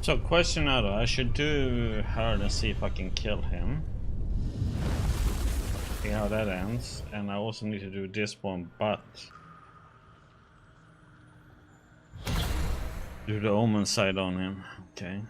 So question out, I should do her and see if I can kill him. See how that ends. And I also need to do this one, but do the Omensight on him. Okay.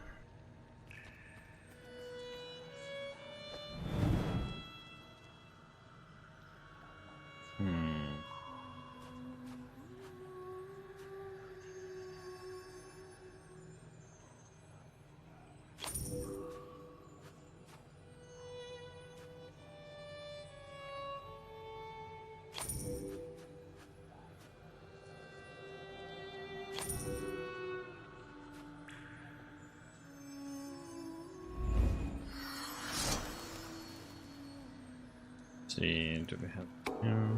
See, do we have here?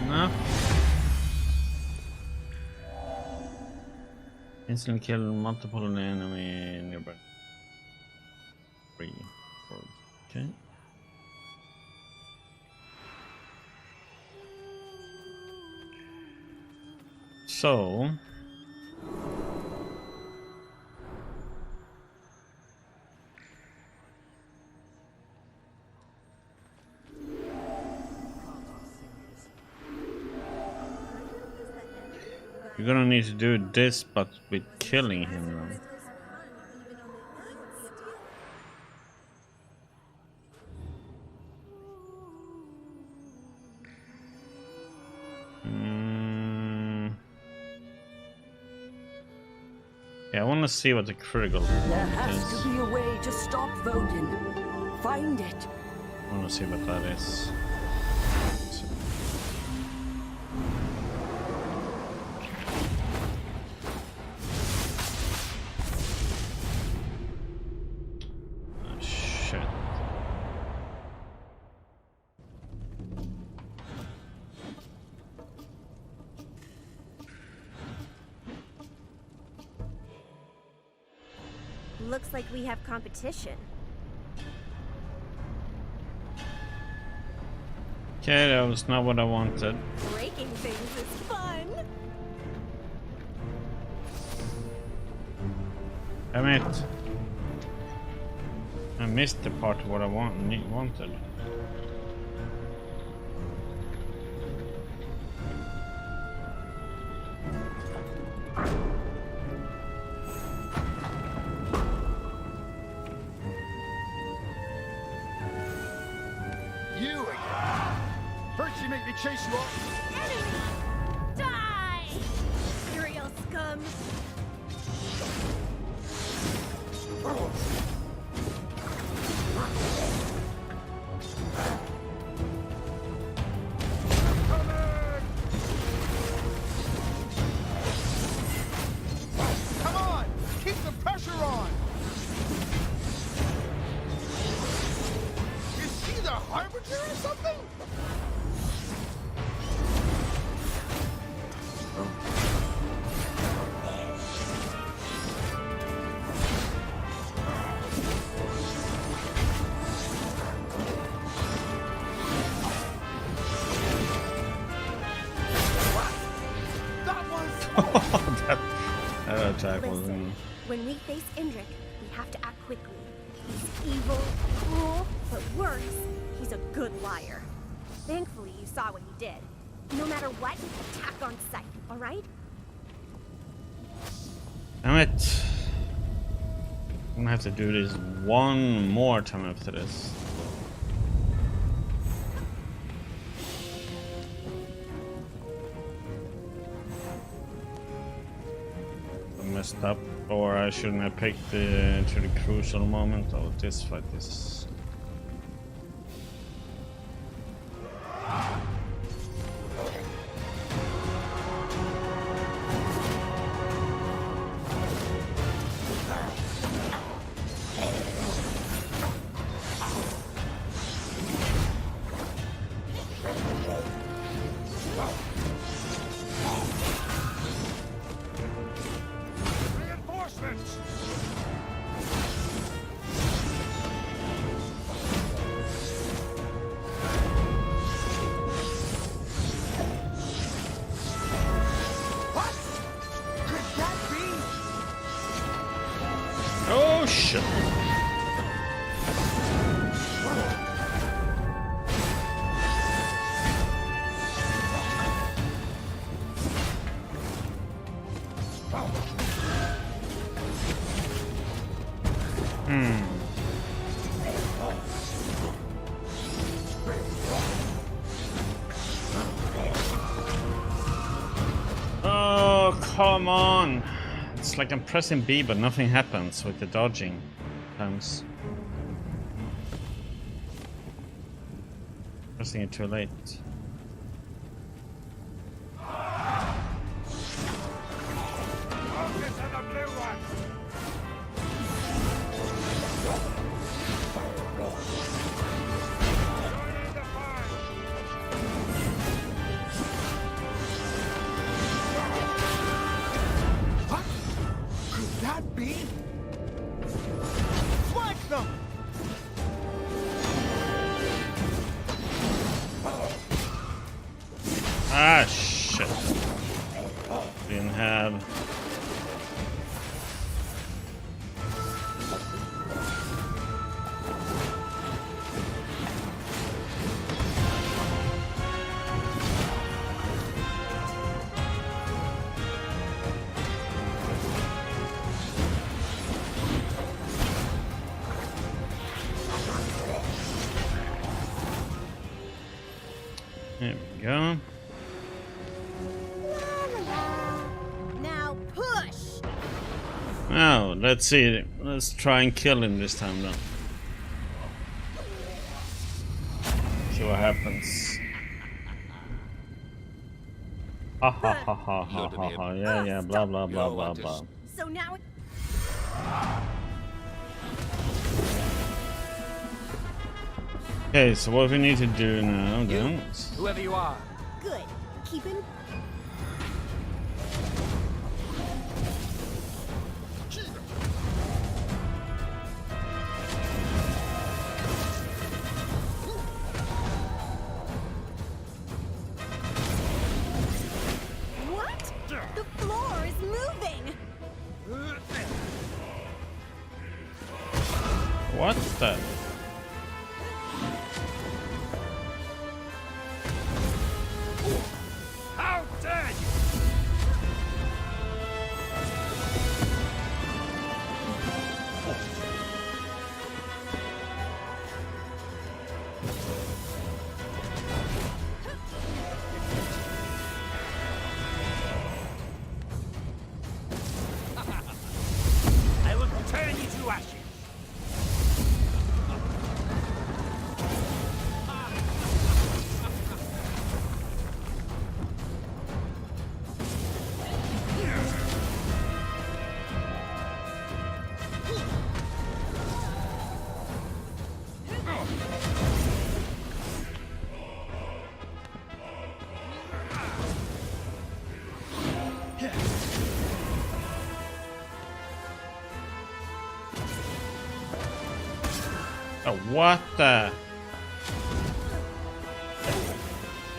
No. Instantly kill multiple enemy nearby. 3, 4. Okay. So. You're gonna need to do this, but with killing him now. Yeah, I want to see what the critical There is. has to be a way to stop Vodin. Find it. I want to see what that is. Looks like we have competition. Okay, that was not what I wanted. Breaking things is fun. Damn it. I missed the part of what I wanted. You again? First you make me chase you off. Enemy! Die! Imperial scum! Come on! Keep the pressure on! Is she the Harbinger or something? That attack was Listen, when we face Indrik, we have to act quickly. He's evil, cruel, but worse, he's a good liar. Thankfully, you saw what he did. No matter what, attack on sight, alright? Damn it. I'm gonna have to do this one more time after this. I messed up, or I shouldn't have picked the crucial moment. Oh, this fight is. Oh shit. Oh, come on. It's like I'm pressing B, but nothing happens with the dodging times. Pressing it too late. Ah, shit. Didn't have... There we go. Now push. Now, let's see. Let's try and kill him this time then. See what happens. Ha ha ha ha ha ha ha. Yeah, yeah, blah blah blah blah blah. So now Okay, so what we need to do now then? Whoever you are. good. Keep him. What? The floor is moving. What the? How dare you! I will turn you to ashes. Oh, what the?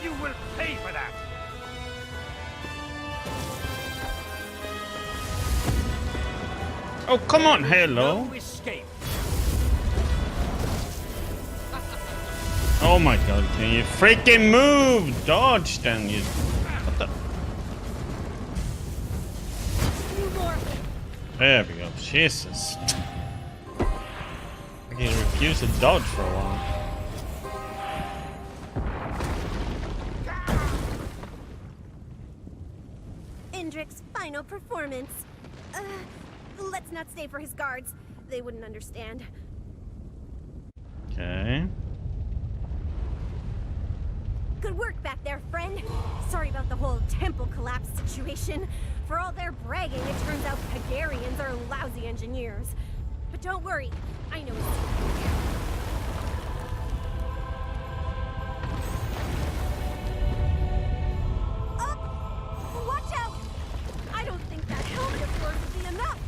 You will pay for that. Oh, come on, hello. No escape. Oh my god, can you freaking move? Dodge then, you... What the... There we go, Jesus. I can refuse to dodge for a while. Indrik's final performance. Let's not stay for his guards. They wouldn't understand. Okay. Good work back there, friend. Sorry about the whole temple collapse situation. For all their bragging, it turns out Hagarians are lousy engineers. But don't worry, I know it's... Up! Watch out! I don't think that helmet of yours will be enough.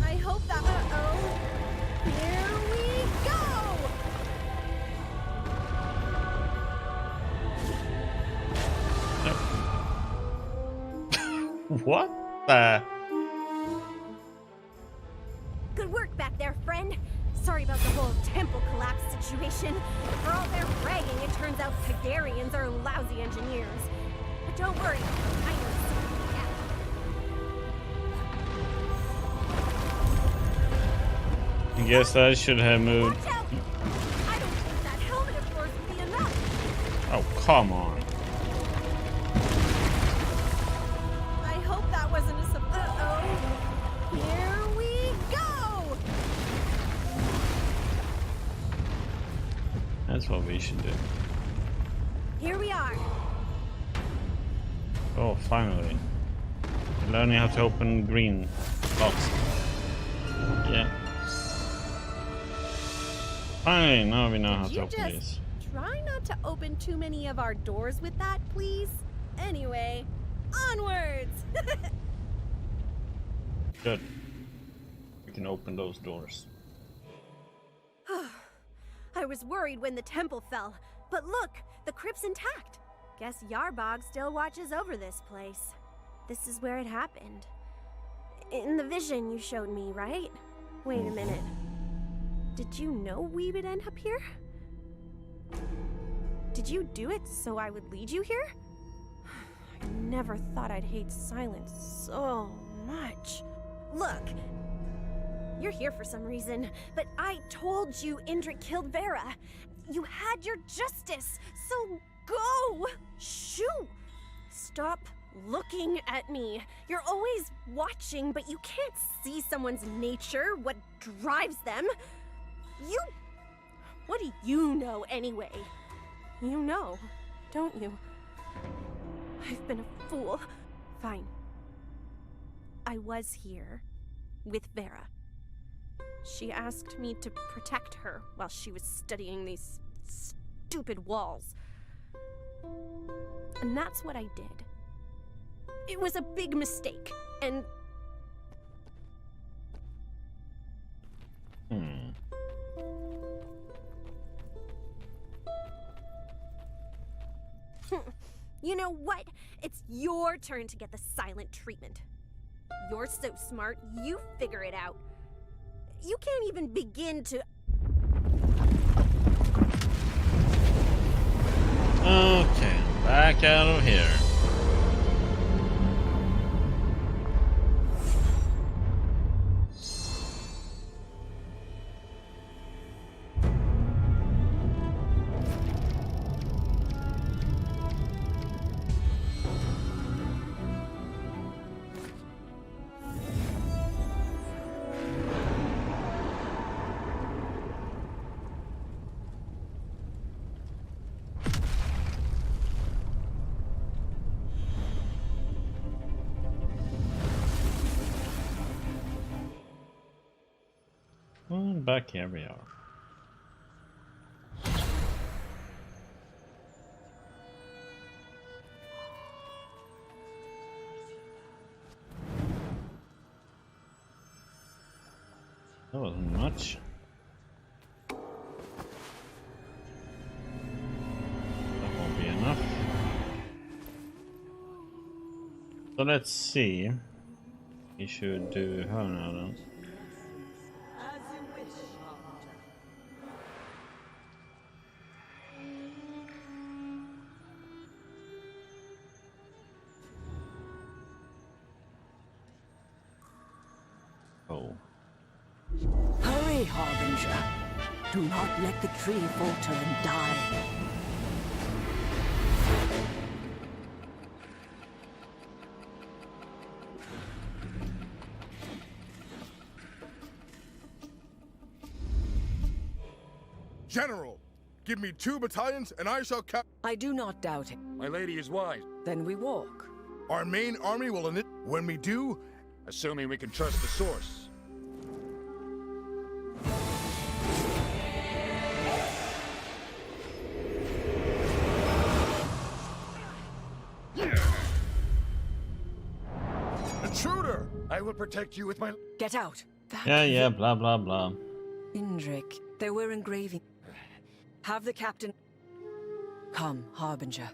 I hope that... Uh-oh. Here we go! What the... Good work back there, friend. Sorry about the whole temple collapse situation. For all their bragging, it turns out Hagarians are lousy engineers. But don't worry, I know something. I guess I should have moved. Watch out! I don't think that helmet of yours will be enough. Oh, come on. I hope that wasn't a uh-oh. Here we go! That's what we should do. Here we are. Oh, finally. Learning how to open green box. Yeah. Finally, now we know how to open these. Try not to open too many of our doors with that, please. Anyway, onwards! Good. We can open those doors. I was worried when the temple fell, but look, the crypt's intact. Guess Yarbog still watches over this place. This is where it happened. In the vision you showed me, right? Wait a minute. Did you know we would end up here? Did you do it so I would lead you here? I never thought I'd hate silence so much. Look, you're here for some reason, but I told you Indrik killed Vera. You had your justice, so go! Shoo! Stop looking at me. You're always watching, but you can't see someone's nature, what drives them. What do you know anyway? You know, don't you? I've been a fool. Fine. I was here with Vera. She asked me to protect her while she was studying these stupid walls. And that's what I did. It was a big mistake, and... You know what? It's your turn to get the silent treatment. You're so smart, you figure it out. You can't even begin to... Okay, back out of here. And back here we are. That wasn't much. That won't be enough. So let's see. We should do how now then. Harbinger. Do not let the tree falter and die. General, give me 2 battalions and I shall cap— I do not doubt it. My lady is wise. Then we walk. Our main army will init— When we do, Assuming we can trust the source. intruder! I will protect you with my... Get out. That Yeah, blah, blah, blah. Indrik, there were engraving. Have the captain... Come, Harbinger.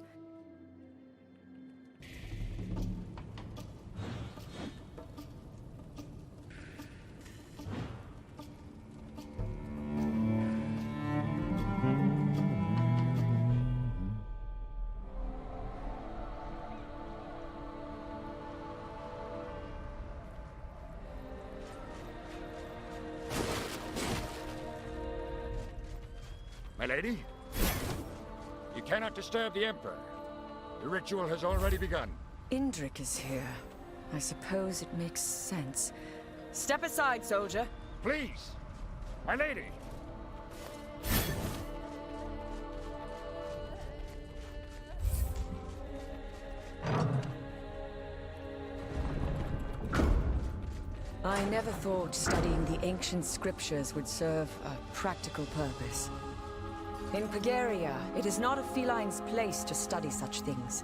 My lady? You cannot disturb the Emperor. The ritual has already begun. Indrik is here. I suppose it makes sense. Step aside, soldier. Please! My lady! I never thought studying the ancient scriptures would serve a practical purpose. In Pagaria, it is not a feline's place to study such things.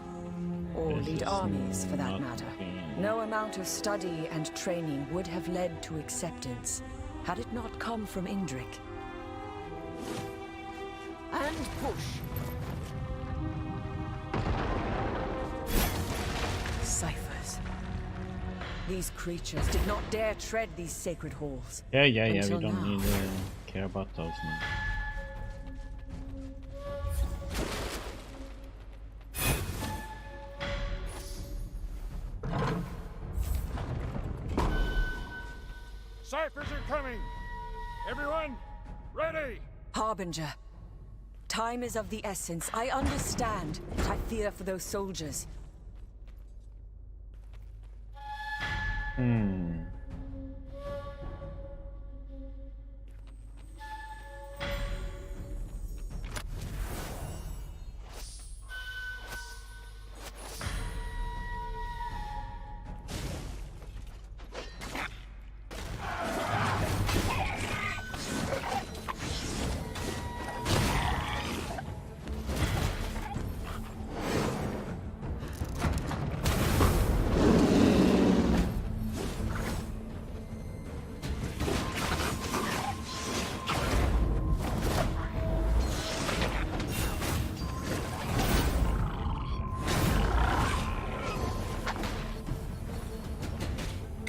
Or This lead is armies, for that not matter. keen. No amount of study and training would have led to acceptance, had it not come from Indrik. And push. Ciphers. These creatures did not dare tread these sacred halls. Yeah, we Until don't now. need to care about those now. Ciphers are coming! Everyone, ready! Harbinger. Time is of the essence. I understand, but I fear for those soldiers.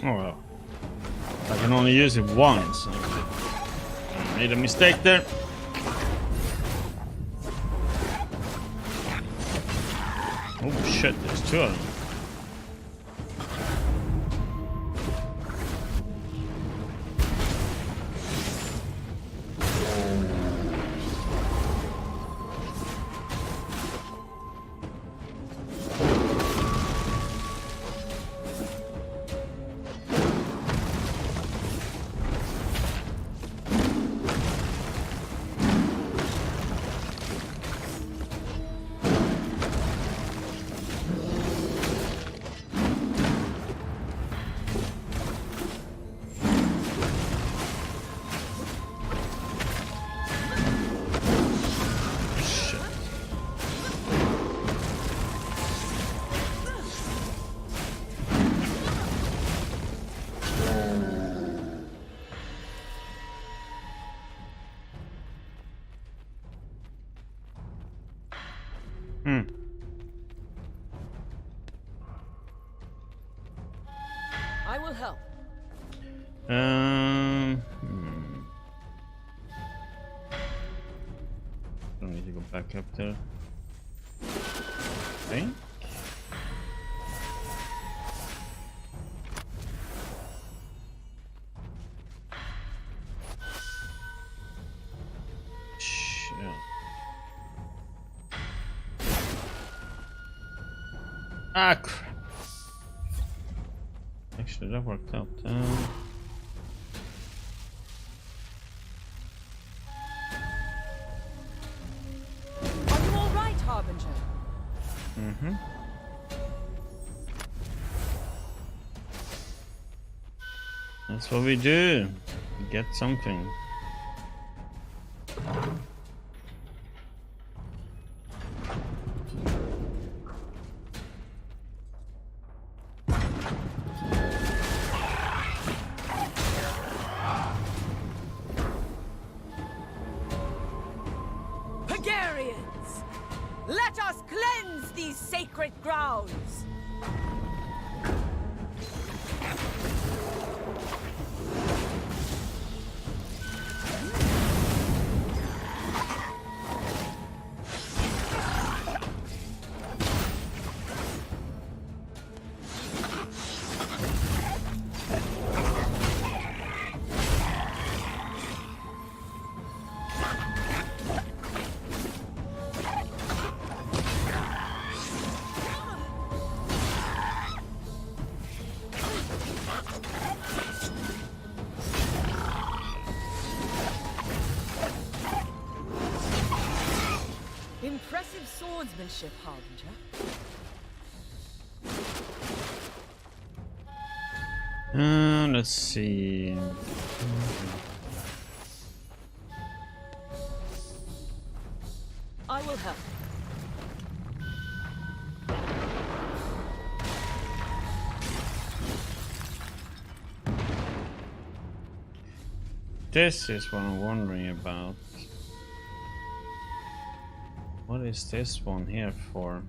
Oh well. I can only use it once. I made a mistake there. Oh shit, there's 2 of them. I will help. Don't need to go back up there. I think. Ah, crap. Actually, that worked out. Are you all right, Harbinger? Mm-hmm. That's what we do. We get something. Hungarians, let us cleanse these sacred grounds. Impressive swordsmanship, Harbinger. Let's see. I will help. This is what I'm wondering about. What is this one here for?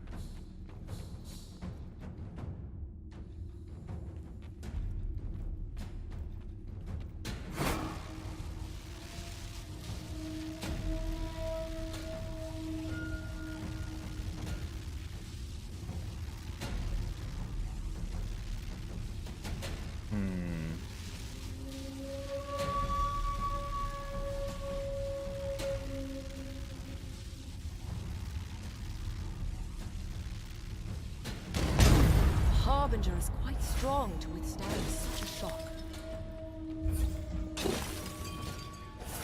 Harbinger is quite strong to withstand such a shock.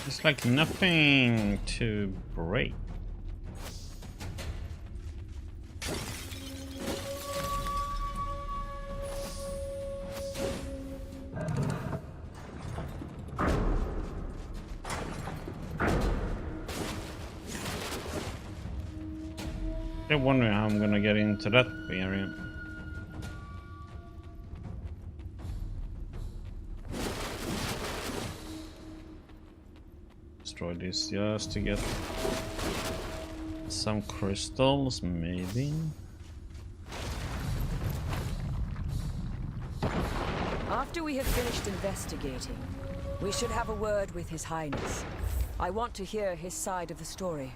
It's like nothing to break. I'm wondering how I'm gonna get into that area. Destroy this just to get some crystals, maybe. After we have finished investigating, we should have a word with His Highness. I want to hear his side of the story.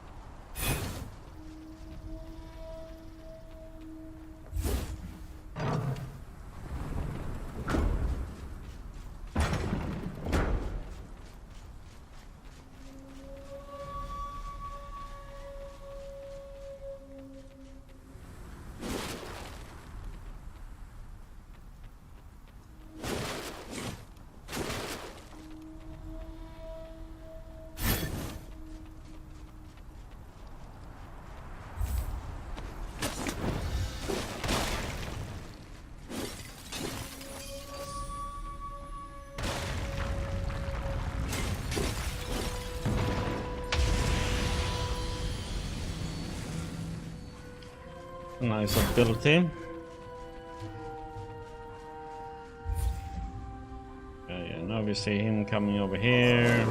Nice ability. Okay, and now we see him coming over here.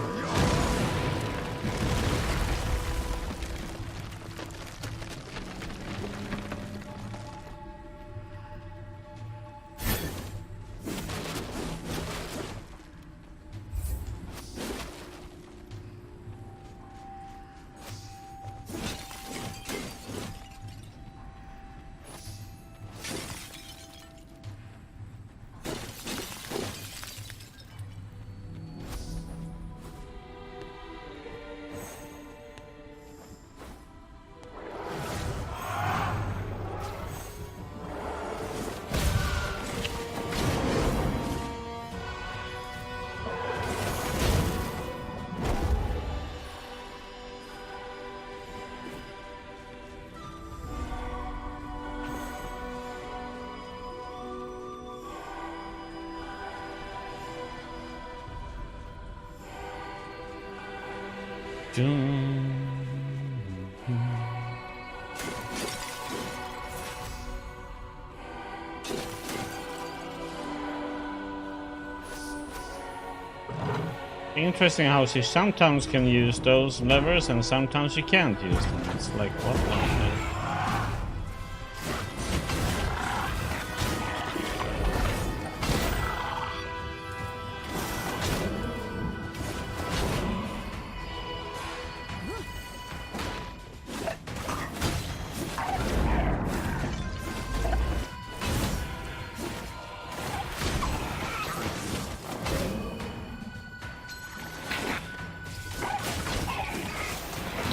Interesting how she sometimes can use those levers and sometimes she can't use them. It's like, what the hell?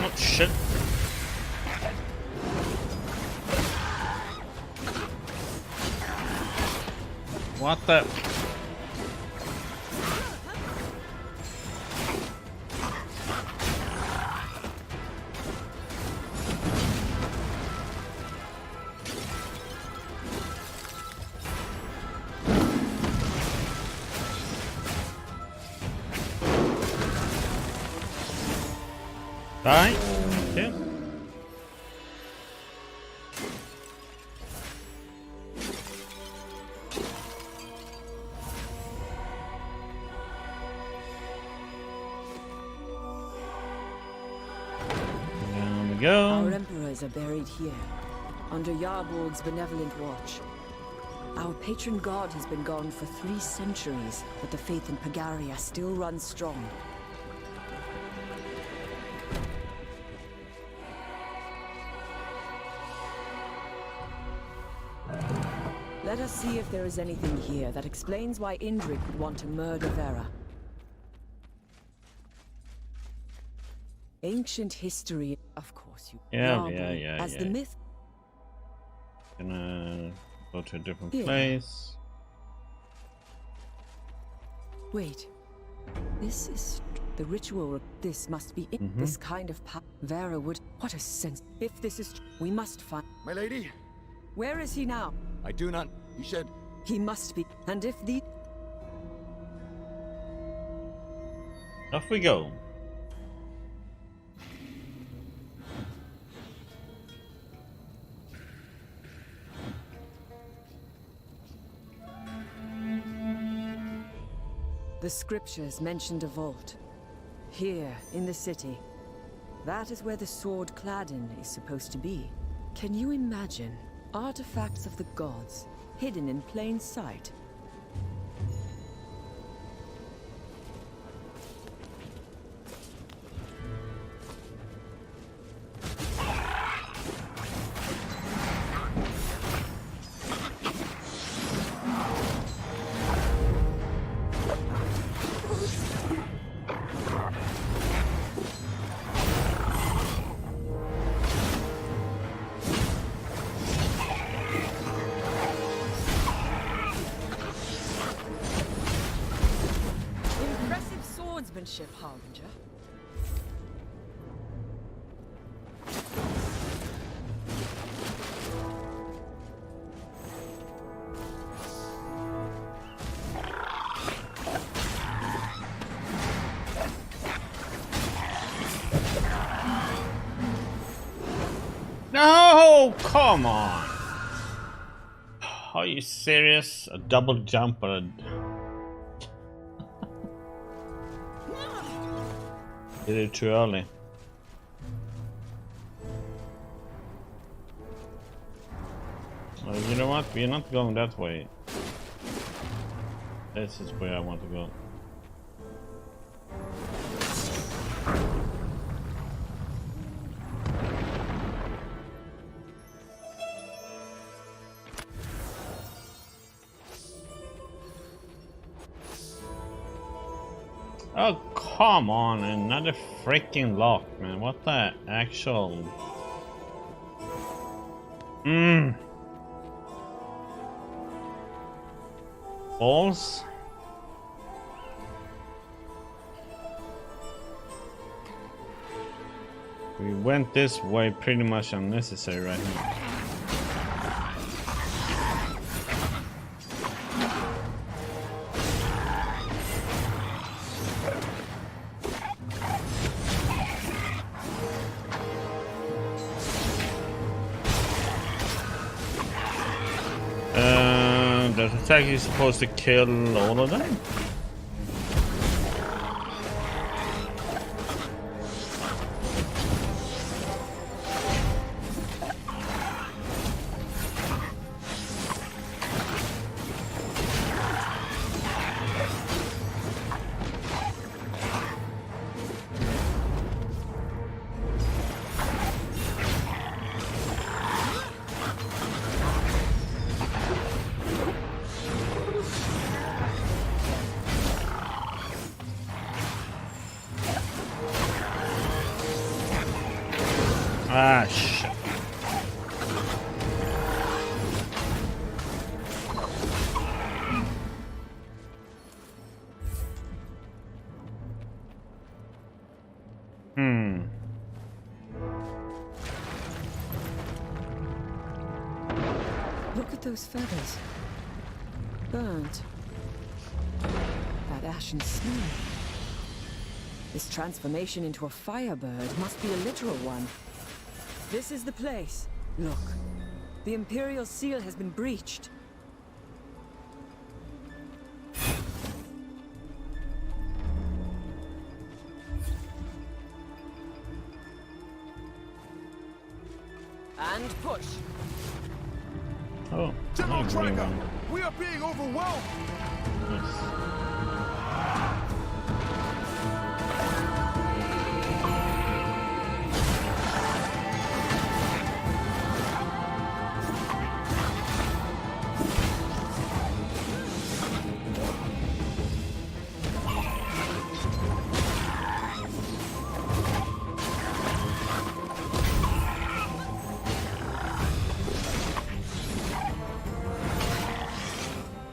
Oh shit. What the? Die. Okay. There we go. Our emperors are buried here, under Yarborg's benevolent watch. Our patron god has been gone for 3 centuries, but the faith in Pagaria still runs strong. Let us see if there is anything here that explains why Indrik would want to murder Vera. Ancient history, of course. Yeah. As the myth. Gonna go to a different Here. place. Wait. This is the ritual. This must be it. This kind of power. Vera would. What a sense. If this is, we must find. My lady, Where is he now? I do not. He said, He must be. And if the. Off we go. The scriptures mentioned a vault. Here, in the city. That is where the sword Cladin is supposed to be. Can you imagine artifacts of the gods hidden in plain sight? Impressive swordsmanship, Harbinger. No, come on. Are you serious? A double jump or a... Did it too early. You know what? We're not going that way. This is where I want to go. Oh, come on, another freaking lock, man. What the actual... Balls? We went this way pretty much unnecessary right now. that attack is supposed to kill all of them? Ah, shit. Look at those feathers. Burnt. That ashen snow. This transformation into a firebird must be a literal one. This is the place. Look. The Imperial seal has been breached. And push. Oh, General not Trigger, really. we are being overwhelmed. Nice.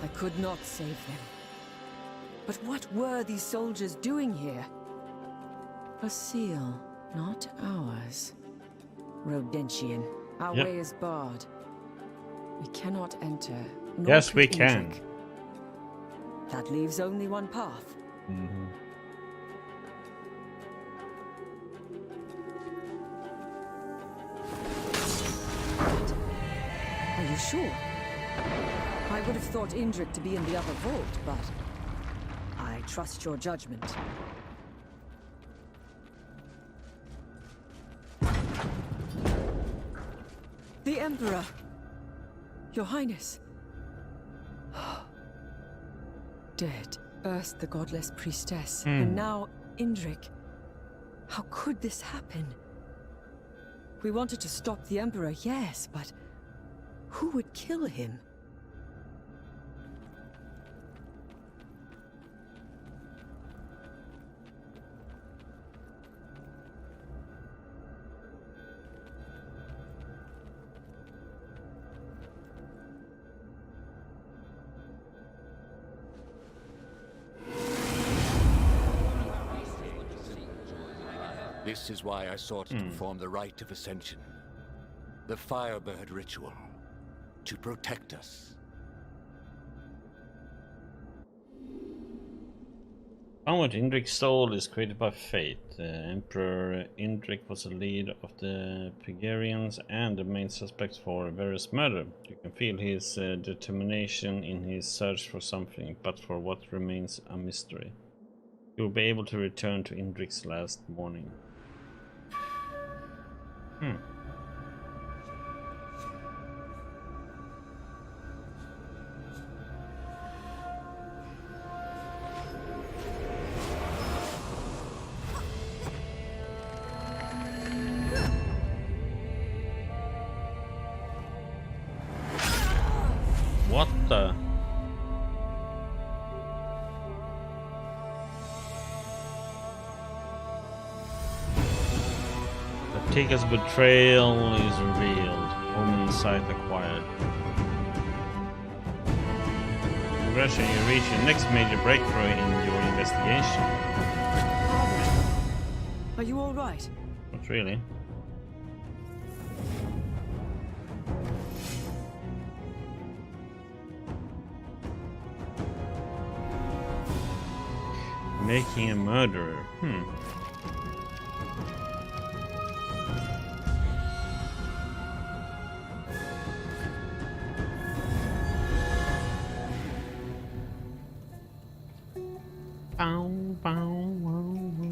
I could not save them. But what were these soldiers doing here? A seal, not ours. Rodentian, our Yep. way is barred. We cannot enter. Nor Yes, could we can. Indrik. That leaves only one path. Are you sure? I would have thought Indrik to be in the other vault, but I trust your judgment. The Emperor! Your Highness! Dead. Erst the godless priestess, and now Indrik. How could this happen? We wanted to stop the Emperor, yes, but who would kill him? This is why I sought to perform the rite of ascension. The Firebird ritual. To protect us. Onward, Indrik's soul is created by fate. Emperor Indrik was the leader of the Pegarians and the main suspect for various murder. You can feel his determination in his search for something, but for what remains a mystery. You will be able to return to Indrik's last morning. What the? Tika's betrayal is revealed. Omensight acquired. Congratulations, you reach your next major breakthrough in your investigation. Are you all right? Not really. Making a murderer. Bow, bow, wow, wow.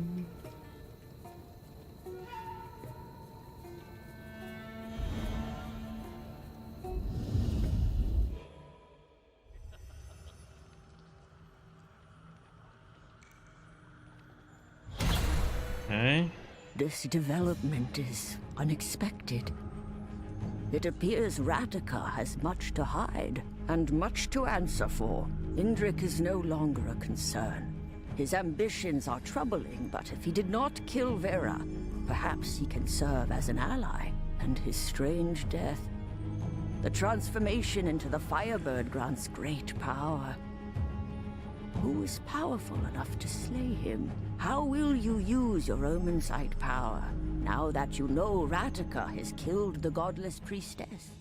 Okay. This development is unexpected. It appears Ratica has much to hide, and much to answer for. Indrik is no longer a concern. His ambitions are troubling, but if he did not kill Vera, perhaps he can serve as an ally. And his strange death. The transformation into the Firebird grants great power. Who is powerful enough to slay him? How will you use your Omensight power, now that you know Ratica has killed the godless priestess?